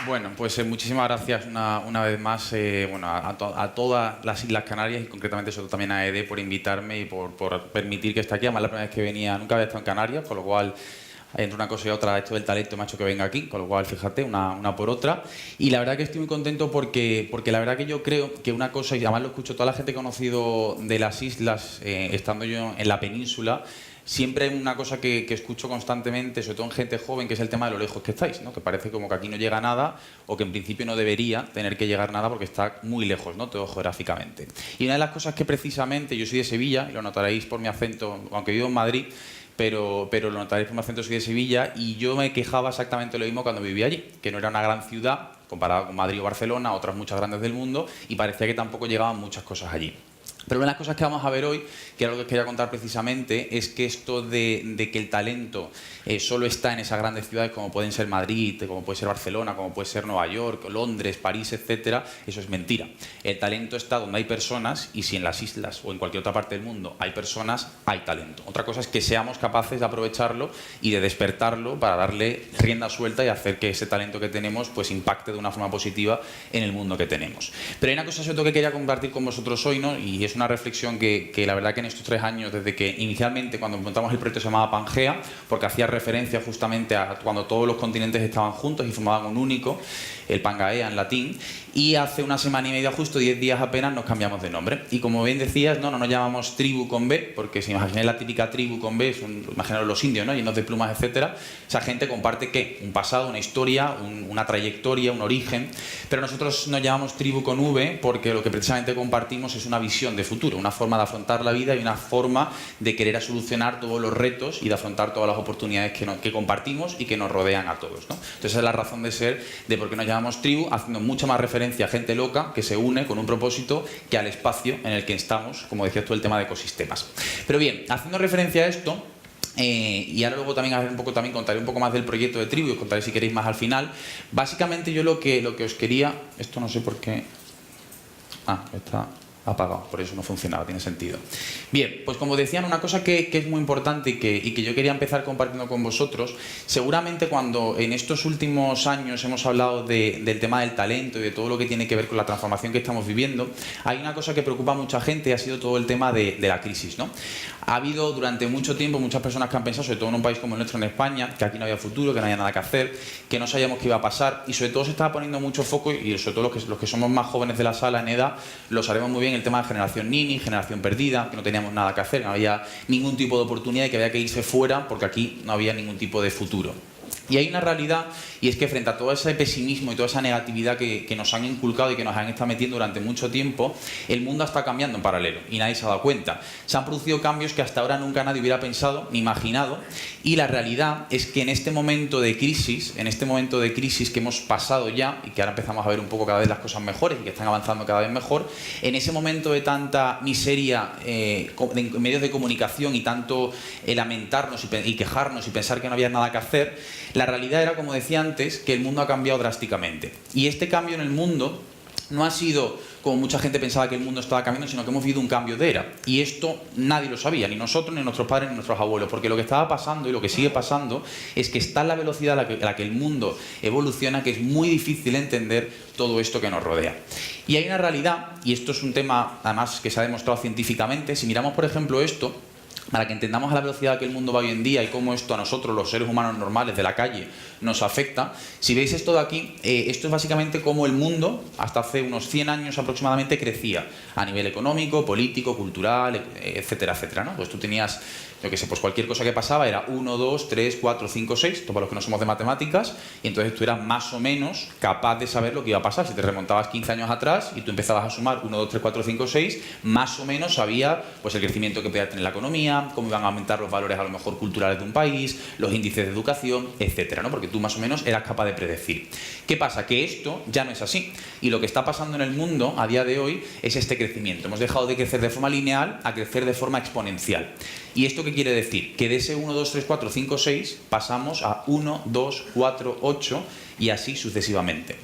Bueno, pues muchísimas gracias una vez más bueno, a todas las Islas Canarias y concretamente sobre todo también a EDE por invitarme y por permitir que esté aquí. Además, la primera vez que venía nunca había estado en Canarias, con lo cual entre una cosa y otra esto del talento me ha hecho que venga aquí, con lo cual fíjate, una por otra. Y la verdad que estoy muy contento porque la verdad que yo creo que una cosa, y además lo escucho toda la gente que he conocido de las islas, estando yo en la península, siempre hay una cosa que escucho constantemente, sobre todo en gente joven, que es el tema de lo lejos que estáis, ¿no? Que parece como que aquí no llega nada o que en principio no debería tener que llegar nada porque está muy lejos, ¿no? Todo geográficamente. Y una de las cosas que precisamente, yo soy de Sevilla, y lo notaréis por mi acento, aunque vivo en Madrid, pero lo notaréis por mi acento, soy de Sevilla, y yo me quejaba exactamente lo mismo cuando vivía allí, que no era una gran ciudad comparada con Madrid o Barcelona, otras muchas grandes del mundo, y parecía que tampoco llegaban muchas cosas allí. Pero una de las cosas que vamos a ver hoy, que era lo que os quería contar precisamente, es que esto de que el talento solo está en esas grandes ciudades como pueden ser Madrid, como puede ser Barcelona, como puede ser Nueva York, Londres, París, etcétera, eso es mentira. El talento está donde hay personas, y si en las islas o en cualquier otra parte del mundo hay personas, hay talento. Otra cosa es que seamos capaces de aprovecharlo y de despertarlo para darle rienda suelta y hacer que ese talento que tenemos pues impacte de una forma positiva en el mundo que tenemos. Pero hay una cosa sobre todo que quería compartir con vosotros hoy, ¿no? Y es una reflexión que la verdad que en estos 3 años, desde que inicialmente cuando montamos el proyecto se llamaba Pangea, porque hacía referencia justamente a cuando todos los continentes estaban juntos y formaban un único, el Pangaea en latín, y hace una semana y media, justo 10 días apenas, nos cambiamos de nombre. Y como bien decías, no nos llamamos tribu con B, porque si imagináis la típica tribu con B, imaginaros los indios, ¿no? Llenos de plumas, etcétera. Esa gente comparte ¿qué? Un pasado, una historia, una trayectoria, un origen, pero nosotros nos llamamos tribu con V porque lo que precisamente compartimos es una visión de futuro, una forma de afrontar la vida y una forma de querer solucionar todos los retos y de afrontar todas las oportunidades que compartimos y que nos rodean a todos, ¿no? Entonces esa es la razón de ser de por qué nos llamamos tribu, haciendo mucha más referencia a gente loca que se une con un propósito que al espacio en el que estamos, como decías tú, el tema de ecosistemas. Pero bien, haciendo referencia a esto, y ahora luego también contaré un poco más del proyecto de tribu y os contaré si queréis más al final. Básicamente yo lo que os quería, esto no sé por qué, está apagado, por eso no funcionaba, tiene sentido. Bien, pues como decían, una cosa que es muy importante y que yo quería empezar compartiendo con vosotros, seguramente cuando en estos últimos años hemos hablado del tema del talento y de todo lo que tiene que ver con la transformación que estamos viviendo, hay una cosa que preocupa a mucha gente y ha sido todo el tema de la crisis, ¿no? Ha habido durante mucho tiempo muchas personas que han pensado, sobre todo en un país como el nuestro, en España, que aquí no había futuro, que no había nada que hacer, que no sabíamos qué iba a pasar, y sobre todo se estaba poniendo mucho foco, y sobre todo los que somos más jóvenes de la sala en edad, lo sabemos muy bien, el tema de generación Nini, generación perdida, que no teníamos nada que hacer, no había ningún tipo de oportunidad y que había que irse fuera porque aquí no había ningún tipo de futuro. Y hay una realidad, y es que frente a todo ese pesimismo y toda esa negatividad que nos han inculcado y que nos han estado metiendo durante mucho tiempo, el mundo está cambiando en paralelo y nadie se ha dado cuenta. Se han producido cambios que hasta ahora nunca nadie hubiera pensado ni imaginado, y la realidad es que en este momento de crisis que hemos pasado ya y que ahora empezamos a ver un poco cada vez las cosas mejores y que están avanzando cada vez mejor, en ese momento de tanta miseria en medios de comunicación y tanto lamentarnos y quejarnos y pensar que no había nada que hacer, la realidad era, como decía antes, que el mundo ha cambiado drásticamente. Y este cambio en el mundo no ha sido como mucha gente pensaba que el mundo estaba cambiando, sino que hemos vivido un cambio de era. Y esto nadie lo sabía, ni nosotros, ni nuestros padres, ni nuestros abuelos. Porque lo que estaba pasando y lo que sigue pasando es que está en la velocidad a la que el mundo evoluciona, que es muy difícil entender todo esto que nos rodea. Y hay una realidad, y esto es un tema además que se ha demostrado científicamente. Si miramos, por ejemplo, esto, para que entendamos a la velocidad a que el mundo va hoy en día y cómo esto a nosotros, los seres humanos normales de la calle, nos afecta. Si veis esto de aquí, esto es básicamente cómo el mundo, hasta hace unos 100 años aproximadamente, crecía a nivel económico, político, cultural, etcétera, etcétera, ¿no? Pues tú tenías, yo qué sé, pues cualquier cosa que pasaba era 1, 2, 3, 4, 5, 6, todos los que no somos de matemáticas, y entonces tú eras más o menos capaz de saber lo que iba a pasar. Si te remontabas 15 años atrás y tú empezabas a sumar 1, 2, 3, 4, 5, 6, más o menos sabía pues el crecimiento que podía tener la economía, cómo iban a aumentar los valores a lo mejor culturales de un país, los índices de educación, etcétera, ¿no? Porque tú más o menos eras capaz de predecir. ¿Qué pasa? Que esto ya no es así. Y lo que está pasando en el mundo a día de hoy es este crecimiento. Hemos dejado de crecer de forma lineal a crecer de forma exponencial. ¿Y esto qué quiere decir? Que de ese 1, 2, 3, 4, 5, 6 pasamos a 1, 2, 4, 8 y así sucesivamente.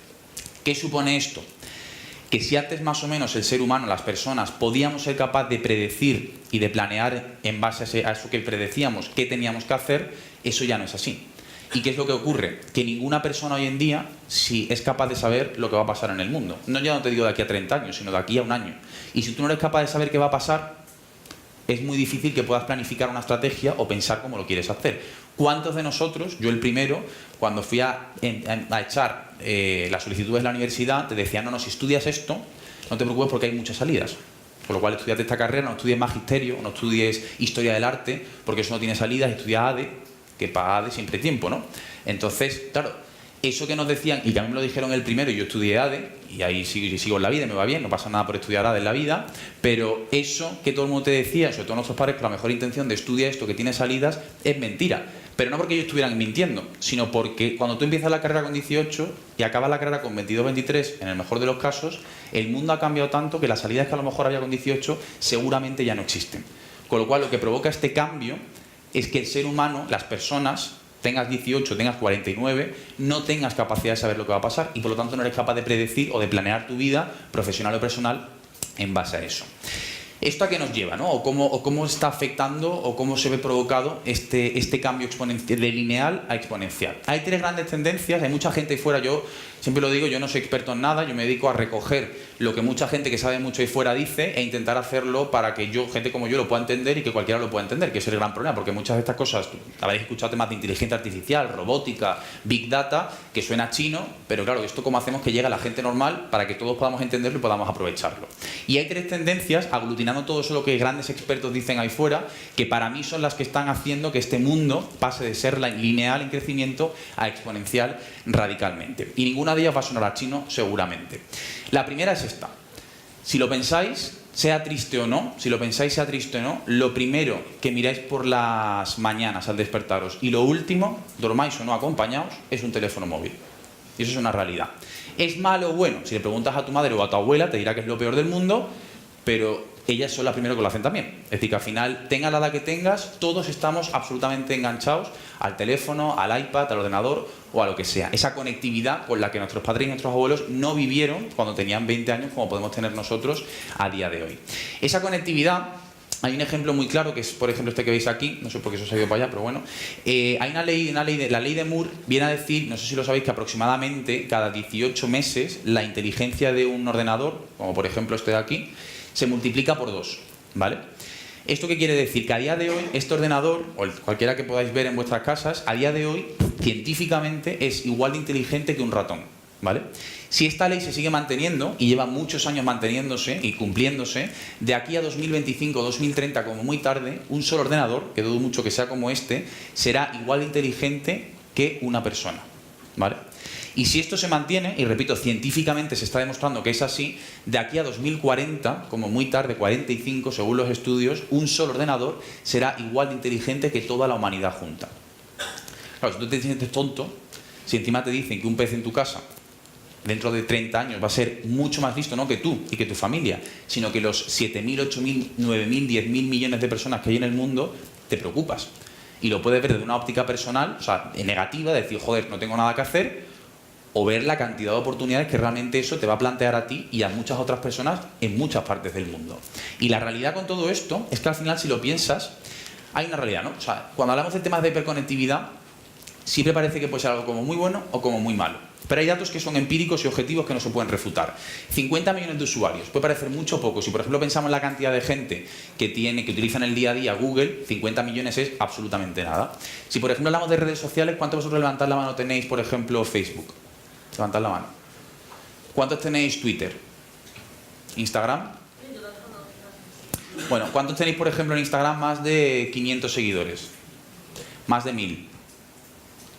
¿Qué supone esto? Que si antes más o menos el ser humano, las personas, podíamos ser capaces de predecir y de planear en base a eso que predecíamos qué teníamos que hacer, eso ya no es así. ¿Y qué es lo que ocurre? Que ninguna persona hoy en día sí es capaz de saber lo que va a pasar en el mundo. No, ya no te digo de aquí a 30 años, sino de aquí a un año. Y si tú no eres capaz de saber qué va a pasar, es muy difícil que puedas planificar una estrategia o pensar cómo lo quieres hacer. ¿Cuántos de nosotros, yo el primero, cuando fui a echar las solicitudes de la universidad, te decían, no, si estudias esto, no te preocupes porque hay muchas salidas. Por lo cual, estudiate esta carrera, no estudies magisterio, no estudies historia del arte, porque eso no tiene salidas, estudia ADE, que para ADE siempre hay tiempo, ¿no? Entonces, claro, eso que nos decían, y que a mí me lo dijeron el primero, y yo estudié ADE, y ahí sigo en la vida, me va bien, no pasa nada por estudiar ADE en la vida, pero eso que todo el mundo te decía, sobre todo nuestros padres, con la mejor intención de estudia esto que tiene salidas, es mentira. Pero no porque ellos estuvieran mintiendo, sino porque cuando tú empiezas la carrera con 18 y acabas la carrera con 22, 23, en el mejor de los casos, el mundo ha cambiado tanto que las salidas que a lo mejor había con 18 seguramente ya no existen. Con lo cual, lo que provoca este cambio es que el ser humano, las personas, tengas 18, tengas 49, no tengas capacidad de saber lo que va a pasar y por lo tanto no eres capaz de predecir o de planear tu vida profesional o personal en base a eso. ¿Esto a qué nos lleva, ¿no? O cómo está afectando o cómo se ve provocado este cambio exponencial, de lineal a exponencial. Hay tres grandes tendencias, hay mucha gente ahí fuera, yo siempre lo digo, yo no soy experto en nada, yo me dedico a recoger lo que mucha gente que sabe mucho ahí fuera dice e intentar hacerlo para que gente como yo lo pueda entender y que cualquiera lo pueda entender, que ese es el gran problema, porque muchas de estas cosas, habréis escuchado temas de inteligencia artificial, robótica, big data, que suena chino, pero claro, esto cómo hacemos que llegue a la gente normal para que todos podamos entenderlo y podamos aprovecharlo. Y hay tres tendencias, aglutinando todo eso lo que grandes expertos dicen ahí fuera, que para mí son las que están haciendo que este mundo pase de ser lineal en crecimiento a exponencial radicalmente. Y ninguna de ellas va a sonar a chino seguramente. La primera es esta. Si lo pensáis, sea triste o no, lo primero que miráis por las mañanas al despertaros y lo último, dormáis o no acompañados, es un teléfono móvil. Y eso es una realidad. ¿Es malo o bueno? Si le preguntas a tu madre o a tu abuela, te dirá que es lo peor del mundo, pero ellas son las primeras que lo hacen también. Es decir, que al final, tengas la edad que tengas, todos estamos absolutamente enganchados al teléfono, al iPad, al ordenador o a lo que sea. Esa conectividad con la que nuestros padres y nuestros abuelos no vivieron cuando tenían 20 años como podemos tener nosotros a día de hoy. Esa conectividad, hay un ejemplo muy claro que es, por ejemplo, este que veis aquí, no sé por qué eso se ha ido para allá, pero bueno. Hay la ley de Moore viene a decir, no sé si lo sabéis, que aproximadamente cada 18 meses la inteligencia de un ordenador, como por ejemplo este de aquí, se multiplica por 2, ¿vale? ¿Esto qué quiere decir? Que a día de hoy este ordenador, o cualquiera que podáis ver en vuestras casas, a día de hoy, científicamente, es igual de inteligente que un ratón, ¿vale? Si esta ley se sigue manteniendo, y lleva muchos años manteniéndose y cumpliéndose, de aquí a 2025 2030, como muy tarde, un solo ordenador, que dudo mucho que sea como este, será igual de inteligente que una persona, ¿vale? Y si esto se mantiene, y repito, científicamente se está demostrando que es así, de aquí a 2040, como muy tarde, 45, según los estudios, un solo ordenador será igual de inteligente que toda la humanidad junta. Claro, si tú te sientes tonto, si encima te dicen que un pez en tu casa dentro de 30 años va a ser mucho más listo, no que tú y que tu familia, sino que los 7.000, 8.000, 9.000, 10.000 millones de personas que hay en el mundo, te preocupas. Y lo puedes ver desde una óptica personal, o sea, negativa, de decir, joder, no tengo nada que hacer, o ver la cantidad de oportunidades que realmente eso te va a plantear a ti y a muchas otras personas en muchas partes del mundo. Y la realidad con todo esto es que al final, si lo piensas, hay una realidad, ¿no? O sea, cuando hablamos de temas de hiperconectividad, siempre parece que puede ser algo como muy bueno o como muy malo. Pero hay datos que son empíricos y objetivos que no se pueden refutar. 50 millones de usuarios. Puede parecer mucho o poco. Si por ejemplo pensamos en la cantidad de gente que utiliza en el día a día Google, 50 millones es absolutamente nada. Si por ejemplo hablamos de redes sociales, ¿cuántos de vosotros levantad la mano tenéis, por ejemplo, Facebook? Levantad la mano. ¿Cuántos tenéis Twitter? ¿Instagram? Bueno, ¿cuántos tenéis, por ejemplo, en Instagram más de 500 seguidores? Más de 1000.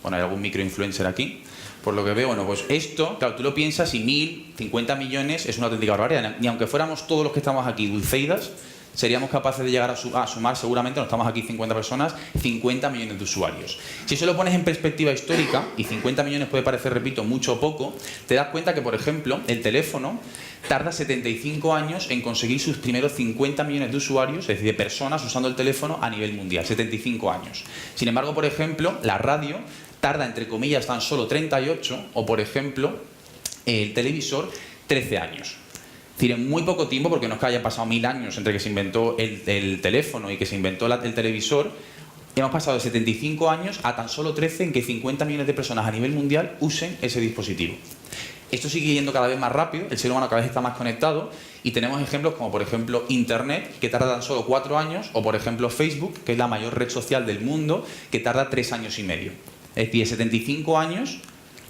Bueno, hay algún microinfluencer aquí. Por lo que veo, bueno, pues esto, claro, tú lo piensas y 1000, 50 millones es una auténtica barbaridad. Ni aunque fuéramos todos los que estamos aquí dulceidas, seríamos capaces de llegar a sumar, seguramente, no estamos aquí 50 personas, 50 millones de usuarios. Si eso lo pones en perspectiva histórica, y 50 millones puede parecer, repito, mucho o poco, te das cuenta que, por ejemplo, el teléfono tarda 75 años en conseguir sus primeros 50 millones de usuarios, es decir, de personas usando el teléfono a nivel mundial, 75 años. Sin embargo, por ejemplo, la radio tarda, entre comillas, tan solo 38, o por ejemplo, el televisor, 13 años. Es decir, en muy poco tiempo, porque no es que haya pasado 1000 años entre que se inventó el teléfono y que se inventó el televisor, Hemos pasado de 75 años a tan solo 13 en que 50 millones de personas a nivel mundial usen ese dispositivo. Esto sigue yendo cada vez más rápido, el ser humano cada vez está más conectado y tenemos ejemplos como por ejemplo Internet, que tarda tan solo 4 años, o por ejemplo Facebook, que es la mayor red social del mundo, que tarda 3 años y medio. Es decir, de 75 años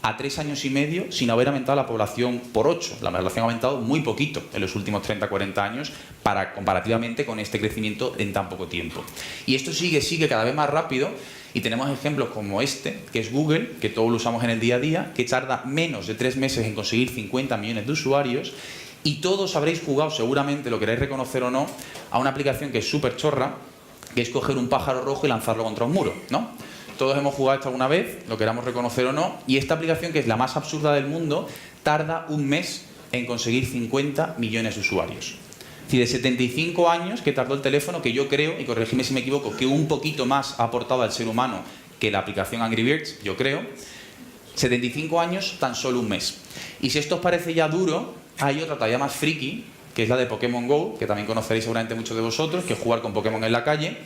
a 3 años y medio sin haber aumentado la población por 8. La población ha aumentado muy poquito en los últimos 30-40 años comparativamente con este crecimiento en tan poco tiempo. Y esto sigue cada vez más rápido y tenemos ejemplos como este, que es Google, que todos lo usamos en el día a día, que tarda menos de 3 meses en conseguir 50 millones de usuarios y todos habréis jugado, seguramente lo queréis reconocer o no, a una aplicación que es súper chorra, que es coger un pájaro rojo y lanzarlo contra un muro, ¿no? Todos hemos jugado esto alguna vez, lo queramos reconocer o no, y esta aplicación, que es la más absurda del mundo, tarda un mes en conseguir 50 millones de usuarios. Es decir, de 75 años que tardó el teléfono, que yo creo, y corregidme si me equivoco, que un poquito más ha aportado al ser humano que la aplicación Angry Birds, yo creo, 75 años, tan solo un mes. Y si esto os parece ya duro, hay otra todavía más friki, que es la de Pokémon GO, que también conoceréis seguramente muchos de vosotros, que es jugar con Pokémon en la calle.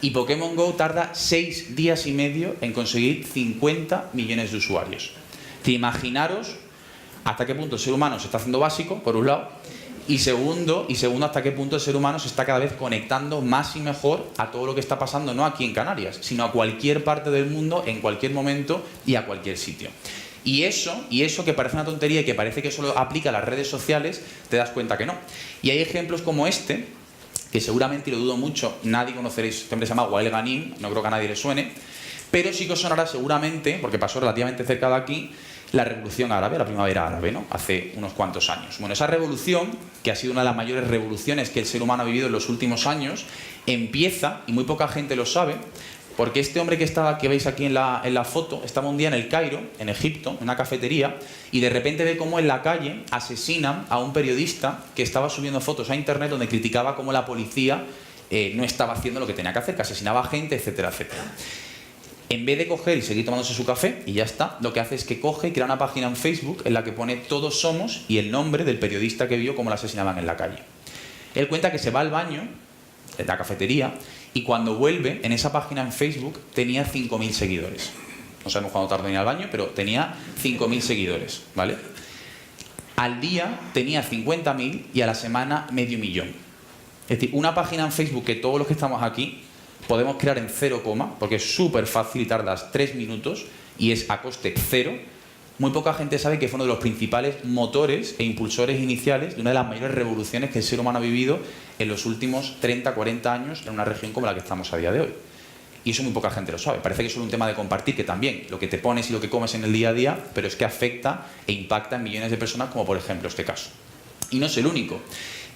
Y Pokémon GO tarda 6 días y medio en conseguir 50 millones de usuarios. Imaginaros hasta qué punto el ser humano se está haciendo básico, por un lado, y segundo, hasta qué punto el ser humano se está cada vez conectando más y mejor a todo lo que está pasando, no aquí en Canarias, sino a cualquier parte del mundo, en cualquier momento y a cualquier sitio. Y eso que parece una tontería y que parece que solo aplica a las redes sociales, te das cuenta que no. Y hay ejemplos como este, que seguramente, y lo dudo mucho, nadie conoceréis. Este hombre se llama Wael Ghanim, no creo que a nadie le suene, pero sí que os sonará seguramente, porque pasó relativamente cerca de aquí, la Revolución Árabe, la Primavera Árabe, ¿no? Hace unos cuantos años. Bueno, esa revolución, que ha sido una de las mayores revoluciones que el ser humano ha vivido en los últimos años, empieza, y muy poca gente lo sabe, porque este hombre que veis aquí en la foto estaba un día en el Cairo, en Egipto, en una cafetería, y de repente ve cómo en la calle asesinan a un periodista que estaba subiendo fotos a internet donde criticaba cómo la policía no estaba haciendo lo que tenía que hacer, que asesinaba a gente, etcétera, etcétera. En vez de coger y seguir tomándose su café, y ya está, lo que hace es que coge y crea una página en Facebook en la que pone "Todos somos" y el nombre del periodista que vio cómo la asesinaban en la calle. Él cuenta que se va al baño de la cafetería y cuando vuelve, en esa página en Facebook tenía 5.000 seguidores. No sabemos cuándo tardó en ir al baño, pero tenía 5.000 seguidores, ¿vale? Al día tenía 50.000 y a la semana medio millón. Es decir, una página en Facebook que todos los que estamos aquí podemos crear en 0, porque es súper fácil y tardas 3 minutos y es a coste 0. Muy poca gente sabe que fue uno de los principales motores e impulsores iniciales de una de las mayores revoluciones que el ser humano ha vivido en los últimos 30-40 años en una región como la que estamos a día de hoy. Y eso muy poca gente lo sabe. Parece que es solo un tema de compartir, que también lo que te pones y lo que comes en el día a día, pero es que afecta e impacta en millones de personas, como por ejemplo este caso. Y no es el único.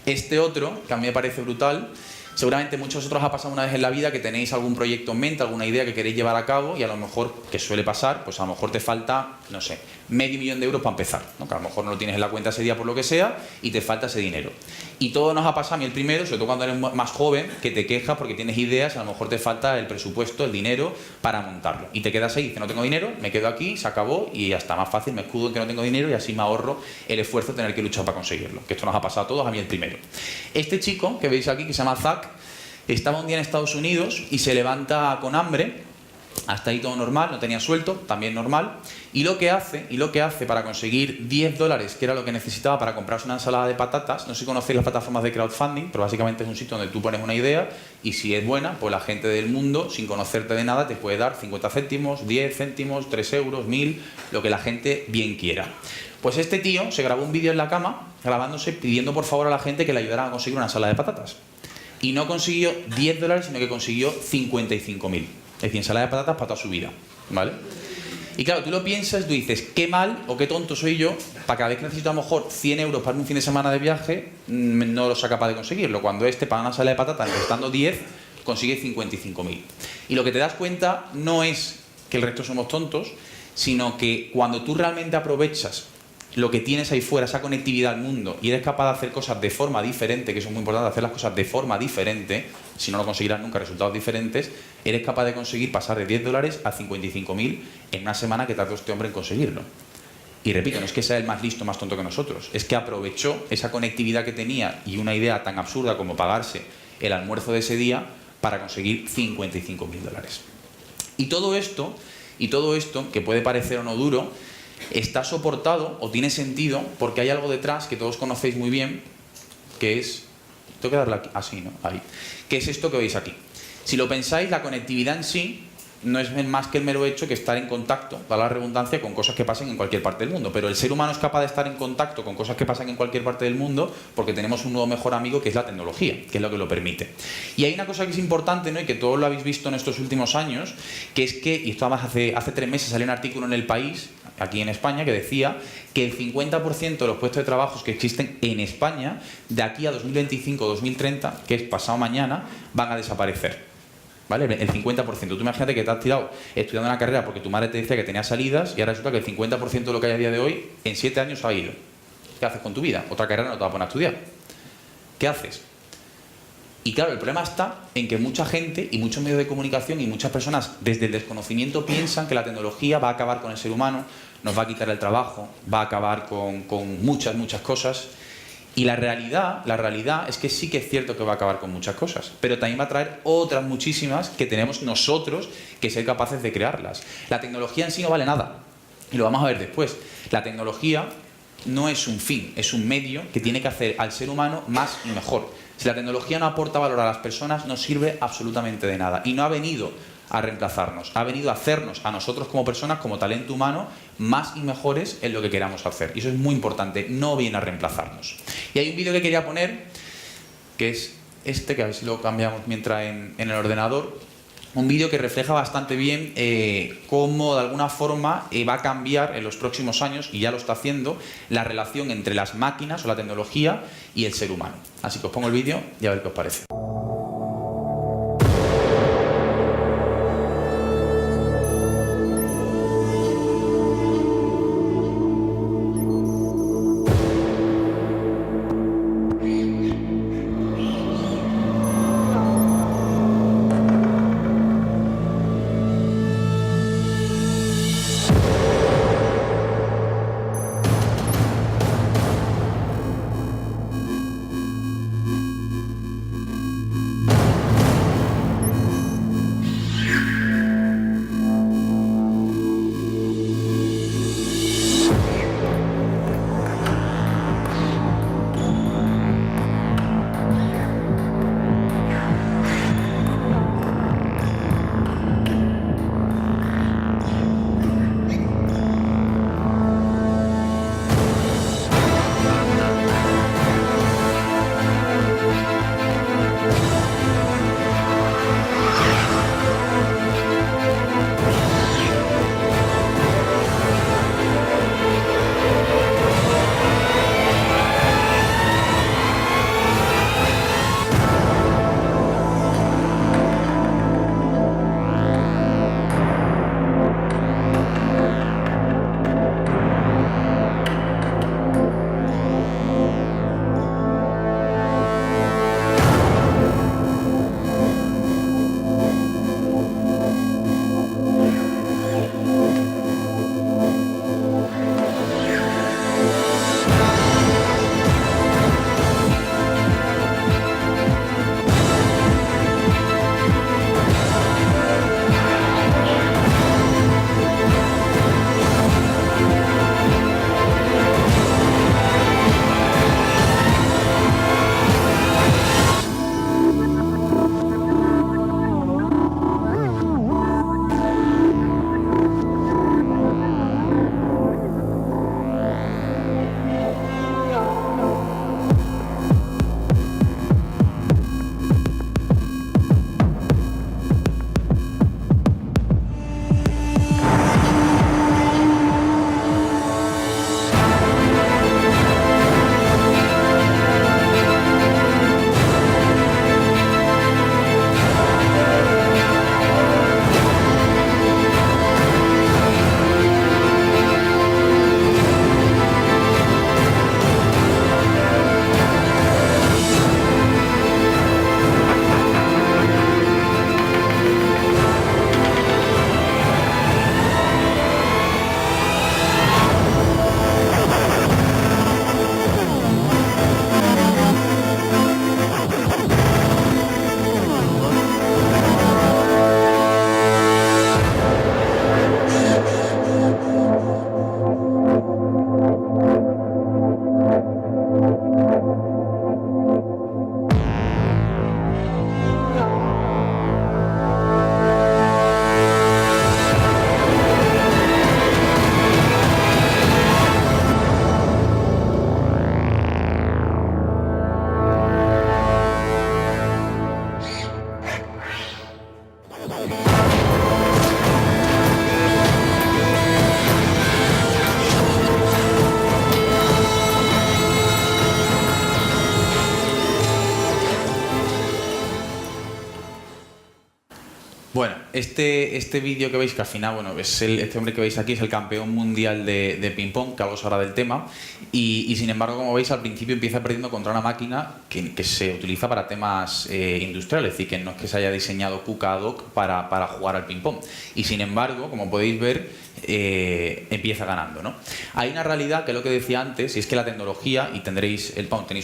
Este otro, que a mí me parece brutal, seguramente muchos de vosotros ha pasado una vez en la vida que tenéis algún proyecto en mente, alguna idea que queréis llevar a cabo y a lo mejor, que suele pasar, pues a lo mejor te falta, no sé, medio millón de euros para empezar, ¿no? Que a lo mejor no lo tienes en la cuenta ese día por lo que sea y te falta ese dinero. Y todo nos ha pasado, a mí el primero, sobre todo cuando eres más joven, que te quejas porque tienes ideas, a lo mejor te falta el presupuesto, el dinero para montarlo. Y te quedas ahí, dices, no tengo dinero, me quedo aquí, se acabó y ya está, más fácil, me escudo en que no tengo dinero y así me ahorro el esfuerzo de tener que luchar para conseguirlo. Que esto nos ha pasado a todos, a mí el primero. Este chico que veis aquí, que se llama Zach, estaba un día en Estados Unidos y se levanta con hambre, hasta ahí todo normal, no tenía sueldo, también normal, y lo que hace para conseguir $10, que era lo que necesitaba para comprarse una ensalada de patatas, no sé si conocéis las plataformas de crowdfunding, pero básicamente es un sitio donde tú pones una idea y si es buena, pues la gente del mundo, sin conocerte de nada, te puede dar 50 céntimos, 10 céntimos, 3 euros, 1.000, lo que la gente bien quiera. Pues este tío se grabó un vídeo en la cama, grabándose, pidiendo por favor a la gente que le ayudara a conseguir una ensalada de patatas. Y no consiguió $10, sino que consiguió 55.000. Es decir, ensalada de patatas para toda su vida, ¿vale? Y claro, tú lo piensas, tú dices, qué mal o qué tonto soy yo para cada vez que necesito a lo mejor 100 euros para un fin de semana de viaje, no lo sea capaz de conseguirlo. Cuando para una ensalada de patatas, costando 10, consigue 55.000. Y lo que te das cuenta no es que el resto somos tontos, sino que cuando tú realmente aprovechas lo que tienes ahí fuera, esa conectividad al mundo, y eres capaz de hacer cosas de forma diferente, que eso es muy importante, hacer las cosas de forma diferente, si no lo conseguirás nunca resultados diferentes, eres capaz de conseguir pasar de $10 a 55.000 en una semana que tardó este hombre en conseguirlo. Y repito, no es que sea el más listo, más tonto que nosotros, es que aprovechó esa conectividad que tenía y una idea tan absurda como pagarse el almuerzo de ese día para conseguir 55.000 dólares. Y todo esto, que puede parecer o no duro, está soportado o tiene sentido porque hay algo detrás que todos conocéis muy bien, que es... Tengo que darle aquí, así, ¿no? Ahí. Que es esto que veis aquí. Si lo pensáis, la conectividad en sí no es más que el mero hecho que estar en contacto, da la redundancia, con cosas que pasen en cualquier parte del mundo. Pero el ser humano es capaz de estar en contacto con cosas que pasan en cualquier parte del mundo porque tenemos un nuevo mejor amigo que es la tecnología, que es lo que lo permite. Y hay una cosa que es importante, ¿no? Y que todos lo habéis visto en estos últimos años, que es que, y esto además hace 3 meses salió un artículo en El País, aquí en España, que decía que el 50% de los puestos de trabajo que existen en España, de aquí a 2025 o 2030, que es pasado mañana, van a desaparecer. ¿Vale? El 50%. Tú imagínate que te has tirado estudiando una carrera porque tu madre te decía que tenía salidas y ahora resulta que el 50% de lo que hay a día de hoy, en 7 años ha ido. ¿Qué haces con tu vida? Otra carrera no te va a poner a estudiar. ¿Qué haces? Y claro, el problema está en que mucha gente y muchos medios de comunicación y muchas personas desde el desconocimiento piensan que la tecnología va a acabar con el ser humano, nos va a quitar el trabajo, va a acabar con muchas cosas. Y la realidad es que sí que es cierto que va a acabar con muchas cosas, pero también va a traer otras muchísimas que tenemos nosotros que ser capaces de crearlas. La tecnología en sí no vale nada, y lo vamos a ver después. La tecnología no es un fin, es un medio que tiene que hacer al ser humano más y mejor. Si la tecnología no aporta valor a las personas, no sirve absolutamente de nada. Y no ha venido a reemplazarnos, ha venido a hacernos a nosotros como personas, como talento humano, más y mejores en lo que queramos hacer. Y eso es muy importante, no viene a reemplazarnos. Y hay un vídeo que quería poner, que es este, que a ver si lo cambiamos mientras en el ordenador. Un vídeo que refleja bastante bien cómo de alguna forma va a cambiar en los próximos años, y ya lo está haciendo, la relación entre las máquinas o la tecnología y el ser humano. Así que os pongo el vídeo y a ver qué os parece. este vídeo que veis, que al final, bueno, es este hombre que veis aquí es el campeón mundial de ping-pong, que hablo ahora del tema, y sin embargo, como veis, al principio empieza perdiendo contra una máquina que se utiliza para temas industriales, es decir, que no es que se haya diseñado Kuka ad hoc para jugar al ping-pong. Y sin embargo, como podéis ver, empieza ganando, ¿no? Hay una realidad que es lo que decía antes, y es que la tecnología, y tenéis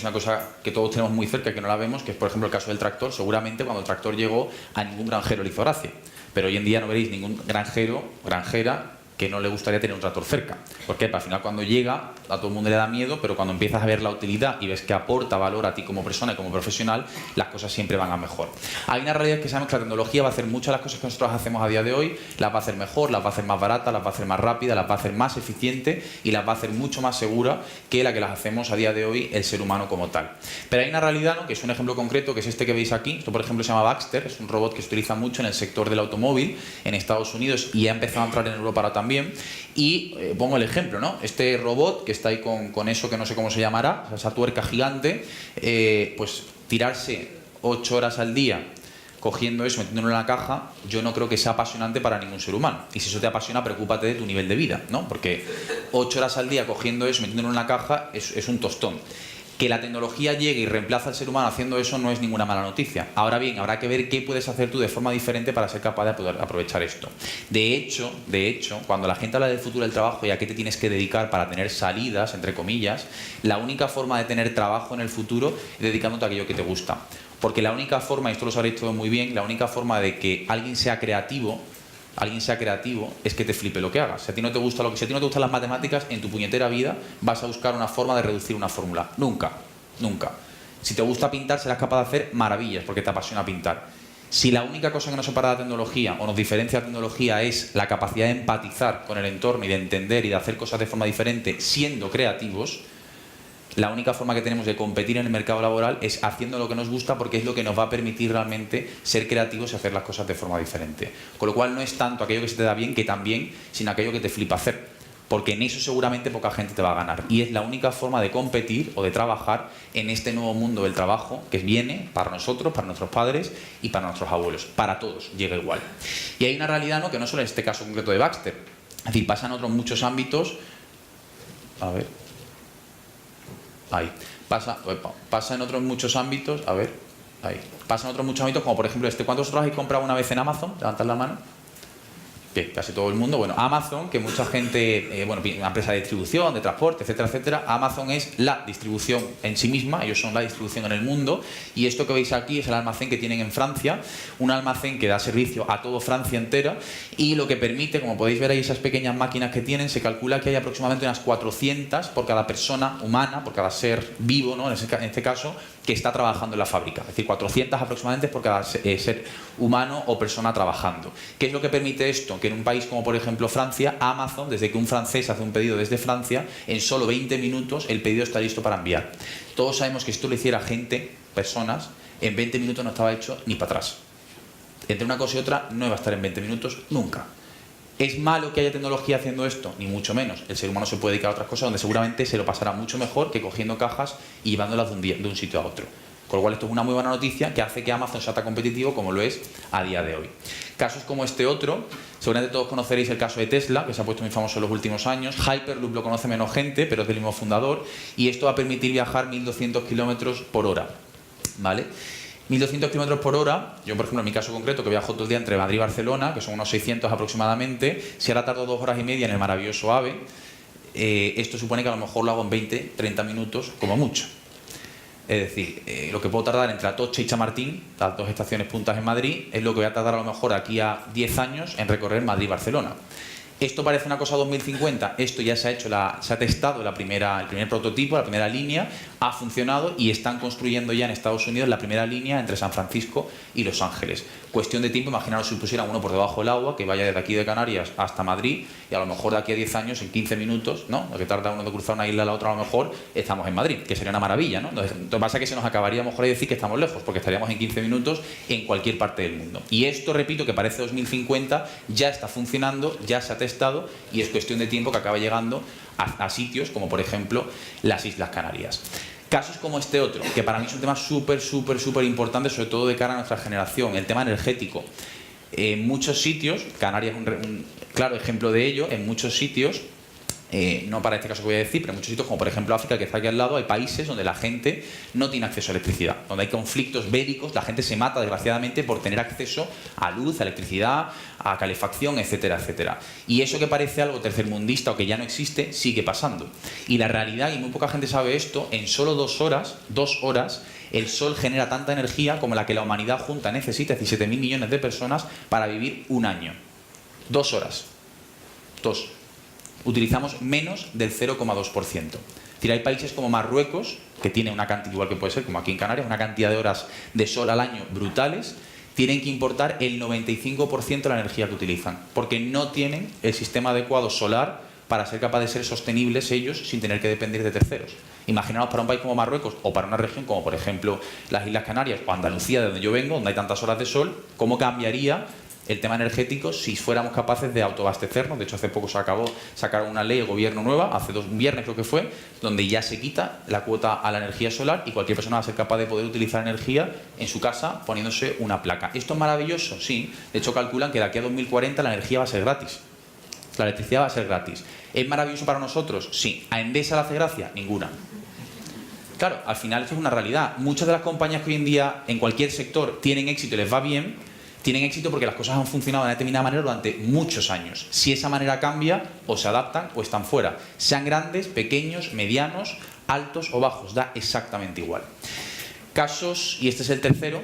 una cosa que todos tenemos muy cerca que no la vemos, que es por ejemplo el caso del tractor. Seguramente cuando el tractor llegó a ningún granjero le hizo gracia, pero hoy en día no veréis ningún granjero, granjera, que no le gustaría tener un tractor cerca. Porque al final cuando llega a todo el mundo le da miedo, pero cuando empiezas a ver la utilidad y ves que aporta valor a ti como persona y como profesional, las cosas siempre van a mejor. Hay una realidad que sabemos que la tecnología va a hacer muchas de las cosas que nosotros hacemos a día de hoy, las va a hacer mejor, las va a hacer más baratas, las va a hacer más rápidas, las va a hacer más eficiente y las va a hacer mucho más segura que la que las hacemos a día de hoy el ser humano como tal. Pero hay una realidad, ¿no?, que es un ejemplo concreto, que es este que veis aquí. Esto, por ejemplo, se llama Baxter, es un robot que se utiliza mucho en el sector del automóvil en Estados Unidos y ha empezado a entrar en Europa ahora también. Y pongo el ejemplo, ¿no? Este robot que está ahí con eso que no sé cómo se llamará, esa tuerca gigante, pues tirarse 8 horas al día cogiendo eso, metiéndolo en la caja, yo no creo que sea apasionante para ningún ser humano. Y si eso te apasiona, preocúpate de tu nivel de vida, ¿no? Porque 8 horas al día cogiendo eso, metiéndolo en la caja, es un tostón. Que la tecnología llegue y reemplaza al ser humano haciendo eso no es ninguna mala noticia. Ahora bien, habrá que ver qué puedes hacer tú de forma diferente para ser capaz de poder aprovechar esto. De hecho, cuando la gente habla del futuro del trabajo y a qué te tienes que dedicar para tener salidas, entre comillas, la única forma de tener trabajo en el futuro es dedicándote a aquello que te gusta. Porque la única forma, y esto lo sabréis todos muy bien, la única forma de que alguien sea creativo es que te flipe lo que hagas. Si a ti no te gustan las matemáticas, en tu puñetera vida vas a buscar una forma de reducir una fórmula. Nunca. Si te gusta pintar, serás capaz de hacer maravillas porque te apasiona pintar. Si la única cosa que nos separa de la tecnología o nos diferencia de la tecnología es la capacidad de empatizar con el entorno y de entender y de hacer cosas de forma diferente siendo creativos, la única forma que tenemos de competir en el mercado laboral es haciendo lo que nos gusta, porque es lo que nos va a permitir realmente ser creativos y hacer las cosas de forma diferente. Con lo cual no es tanto aquello que se te da bien que también, sino aquello que te flipa hacer. Porque en eso seguramente poca gente te va a ganar. Y es la única forma de competir o de trabajar en este nuevo mundo del trabajo que viene para nosotros, para nuestros padres y para nuestros abuelos. Para todos llega igual. Y hay una realidad, ¿no?, que no solo en este caso concreto de Baxter. Es decir, pasa en otros muchos ámbitos. A ver. Ahí. Pasa en otros muchos ámbitos. A ver. Ahí. Pasa en otros muchos ámbitos, como por ejemplo este. ¿Cuántos de vosotros habéis comprado una vez en Amazon? Levantad la mano. Que casi todo el mundo. Bueno, Amazon, que mucha gente, una empresa de distribución, de transporte, etcétera, etcétera. Amazon es la distribución en sí misma, ellos son la distribución en el mundo, y esto que veis aquí es el almacén que tienen en Francia, un almacén que da servicio a todo Francia entera, y lo que permite, como podéis ver ahí, esas pequeñas máquinas que tienen, se calcula que hay aproximadamente unas 400 por cada persona humana, por cada ser vivo, ¿no?, en este caso, que está trabajando en la fábrica. Es decir, 400 aproximadamente por cada ser humano o persona trabajando. ¿Qué es lo que permite esto? Que en un país como por ejemplo Francia, Amazon, desde que un francés hace un pedido desde Francia, en solo 20 minutos el pedido está listo para enviar. Todos sabemos que si esto lo hiciera gente, personas, en 20 minutos no estaba hecho ni para atrás. Entre una cosa y otra no iba a estar en 20 minutos nunca. ¿Es malo que haya tecnología haciendo esto? Ni mucho menos. El ser humano se puede dedicar a otras cosas donde seguramente se lo pasará mucho mejor que cogiendo cajas y llevándolas de un sitio a otro. Con lo cual esto es una muy buena noticia que hace que Amazon sea tan competitivo como lo es a día de hoy. Casos como este otro, seguramente todos conoceréis el caso de Tesla, que se ha puesto muy famoso en los últimos años. Hyperloop lo conoce menos gente, pero es del mismo fundador, y esto va a permitir viajar 1200 kilómetros por hora. ¿Vale? 1200 kilómetros por hora, yo por ejemplo en mi caso concreto, que viajo todo el día entre Madrid y Barcelona, que son unos 600 aproximadamente, si ahora tardo 2 horas y media en el maravilloso AVE, esto supone que a lo mejor lo hago en 20-30 minutos como mucho. Es decir, lo que puedo tardar entre Atocha y Chamartín, las dos estaciones puntas en Madrid, es lo que voy a tardar a lo mejor aquí a 10 años en recorrer Madrid-Barcelona. Esto parece una cosa 2050, esto ya se ha hecho, se ha testado el primer prototipo, la primera línea, ha funcionado y están construyendo ya en Estados Unidos la primera línea entre San Francisco y Los Ángeles. Cuestión de tiempo, imaginaros si pusieran uno por debajo del agua, que vaya desde aquí de Canarias hasta Madrid, y a lo mejor de aquí a 10 años, en 15 minutos, ¿no?, lo que tarda uno de cruzar una isla a la otra, a lo mejor estamos en Madrid, que sería una maravilla, ¿no? Entonces pasa que se nos acabaría a lo mejor de decir que estamos lejos, porque estaríamos en 15 minutos en cualquier parte del mundo. Y esto, repito, que parece 2050, ya está funcionando, ya se ha testado, y es cuestión de tiempo que acabe llegando a sitios como por ejemplo las Islas Canarias. Casos como este otro, que para mí es un tema súper importante, sobre todo de cara a nuestra generación, el tema energético. En muchos sitios, Canarias es un claro ejemplo de ello, en muchos sitios, no para este caso que voy a decir, pero en muchos sitios, como por ejemplo África, que está aquí al lado, hay países donde la gente no tiene acceso a electricidad, donde hay conflictos bélicos, la gente se mata desgraciadamente por tener acceso a luz, a electricidad, a calefacción, etcétera, etcétera. Y eso que parece algo tercermundista o que ya no existe, sigue pasando. Y la realidad, y muy poca gente sabe esto, en solo 2 horas, el Sol genera tanta energía como la que la humanidad junta necesita, 17.000 millones de personas, para vivir un año. 2 horas. 2. Utilizamos menos del 0,2%. Es decir, hay países como Marruecos, que tiene una cantidad, igual que puede ser como aquí en Canarias, una cantidad de horas de sol al año brutales, tienen que importar el 95% de la energía que utilizan, porque no tienen el sistema adecuado solar para ser capaces de ser sostenibles ellos sin tener que depender de terceros. Imaginaos para un país como Marruecos o para una región como por ejemplo las Islas Canarias o Andalucía, de donde yo vengo, donde hay tantas horas de sol, ¿cómo cambiaría el tema energético si fuéramos capaces de autoabastecernos? De hecho, hace poco sacaron una ley de gobierno nueva, hace 2 viernes creo que fue, donde ya se quita la cuota a la energía solar y cualquier persona va a ser capaz de poder utilizar energía en su casa poniéndose una placa. ¿Esto es maravilloso? Sí. De hecho, calculan que de aquí a 2040 la energía va a ser gratis. La electricidad va a ser gratis. ¿Es maravilloso para nosotros? Sí. ¿A Endesa le hace gracia? Ninguna. Claro, al final esto es una realidad. Muchas de las compañías que hoy en día en cualquier sector tienen éxito y les va bien, tienen éxito porque las cosas han funcionado de una determinada manera durante muchos años. Si esa manera cambia, o se adaptan o están fuera. Sean grandes, pequeños, medianos, altos o bajos, da exactamente igual. Casos, y este es el tercero,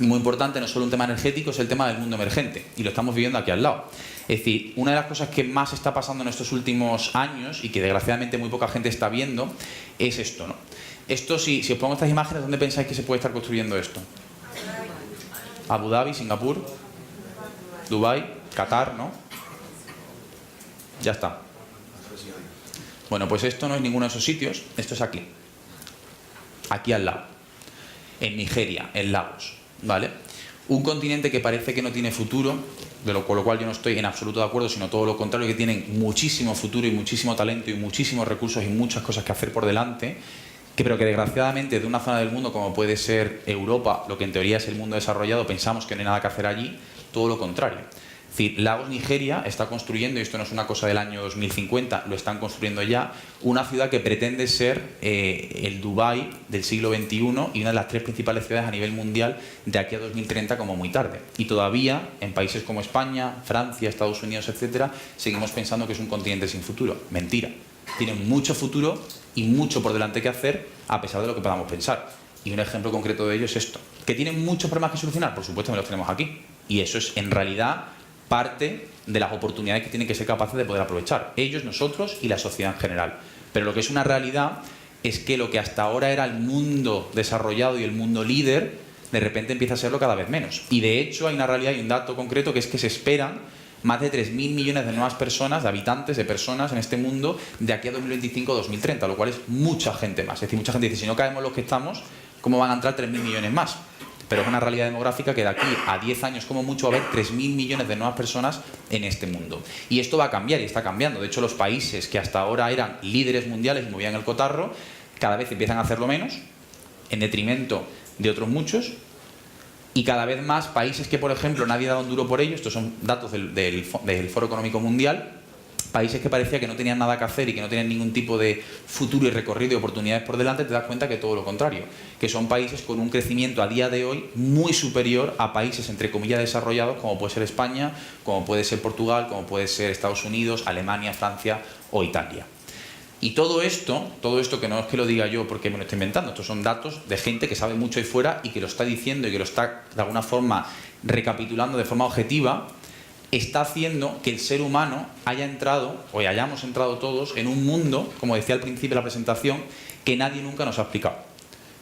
y muy importante, no solo un tema energético, es el tema del mundo emergente. Y lo estamos viviendo aquí al lado. Es decir, una de las cosas que más está pasando en estos últimos años y que desgraciadamente muy poca gente está viendo es esto, ¿no? Esto, si os pongo estas imágenes, ¿dónde pensáis que se puede estar construyendo esto? Abu Dhabi, Singapur, Dubái, Qatar, ¿no? Ya está. Bueno, pues esto no es ninguno de esos sitios, esto es aquí. Aquí al lado. En Nigeria, en Lagos, ¿vale? Un continente que parece que no tiene futuro, con lo cual yo no estoy en absoluto de acuerdo, sino todo lo contrario, que tienen muchísimo futuro y muchísimo talento y muchísimos recursos y muchas cosas que hacer por delante, pero que desgraciadamente de una zona del mundo como puede ser Europa, lo que en teoría es el mundo desarrollado, pensamos que no hay nada que hacer allí, todo lo contrario. Es decir, Lagos, Nigeria, está construyendo, y esto no es una cosa del año 2050, lo están construyendo ya, una ciudad que pretende ser el Dubái del siglo XXI y una de las 3 principales ciudades a nivel mundial de aquí a 2030 como muy tarde. Y todavía, en países como España, Francia, Estados Unidos, etcétera, seguimos pensando que es un continente sin futuro. Mentira. Tienen mucho futuro y mucho por delante que hacer, a pesar de lo que podamos pensar. Y un ejemplo concreto de ello es esto. ¿Que tienen muchos problemas que solucionar? Por supuesto que los tenemos aquí. Y eso es, en realidad, parte de las oportunidades que tienen que ser capaces de poder aprovechar. Ellos, nosotros y la sociedad en general. Pero lo que es una realidad es que lo que hasta ahora era el mundo desarrollado y el mundo líder, de repente empieza a serlo cada vez menos. Y de hecho hay una realidad y un dato concreto que es que se esperan más de 3.000 millones de nuevas personas, de habitantes, de personas en este mundo de aquí a 2025 o 2030, lo cual es mucha gente más. Es decir, mucha gente dice, si no caemos los que estamos, ¿cómo van a entrar 3.000 millones más? Pero es una realidad demográfica que de aquí a 10 años como mucho va a haber 3.000 millones de nuevas personas en este mundo. Y esto va a cambiar y está cambiando. De hecho, los países que hasta ahora eran líderes mundiales y movían el cotarro, cada vez empiezan a hacerlo menos, en detrimento de otros muchos. Y cada vez más países que, por ejemplo, nadie daba un duro por ello, estos son datos del Foro Económico Mundial, países que parecía que no tenían nada que hacer y que no tenían ningún tipo de futuro y recorrido y oportunidades por delante, te das cuenta que todo lo contrario, que son países con un crecimiento a día de hoy muy superior a países, entre comillas, desarrollados, como puede ser España, como puede ser Portugal, como puede ser Estados Unidos, Alemania, Francia o Italia. Y todo esto que no es que lo diga yo porque me lo estoy inventando, estos son datos de gente que sabe mucho ahí fuera y que lo está diciendo y que lo está de alguna forma recapitulando de forma objetiva, está haciendo que el ser humano haya entrado, o hayamos entrado todos, en un mundo, como decía al principio de la presentación, que nadie nunca nos ha explicado.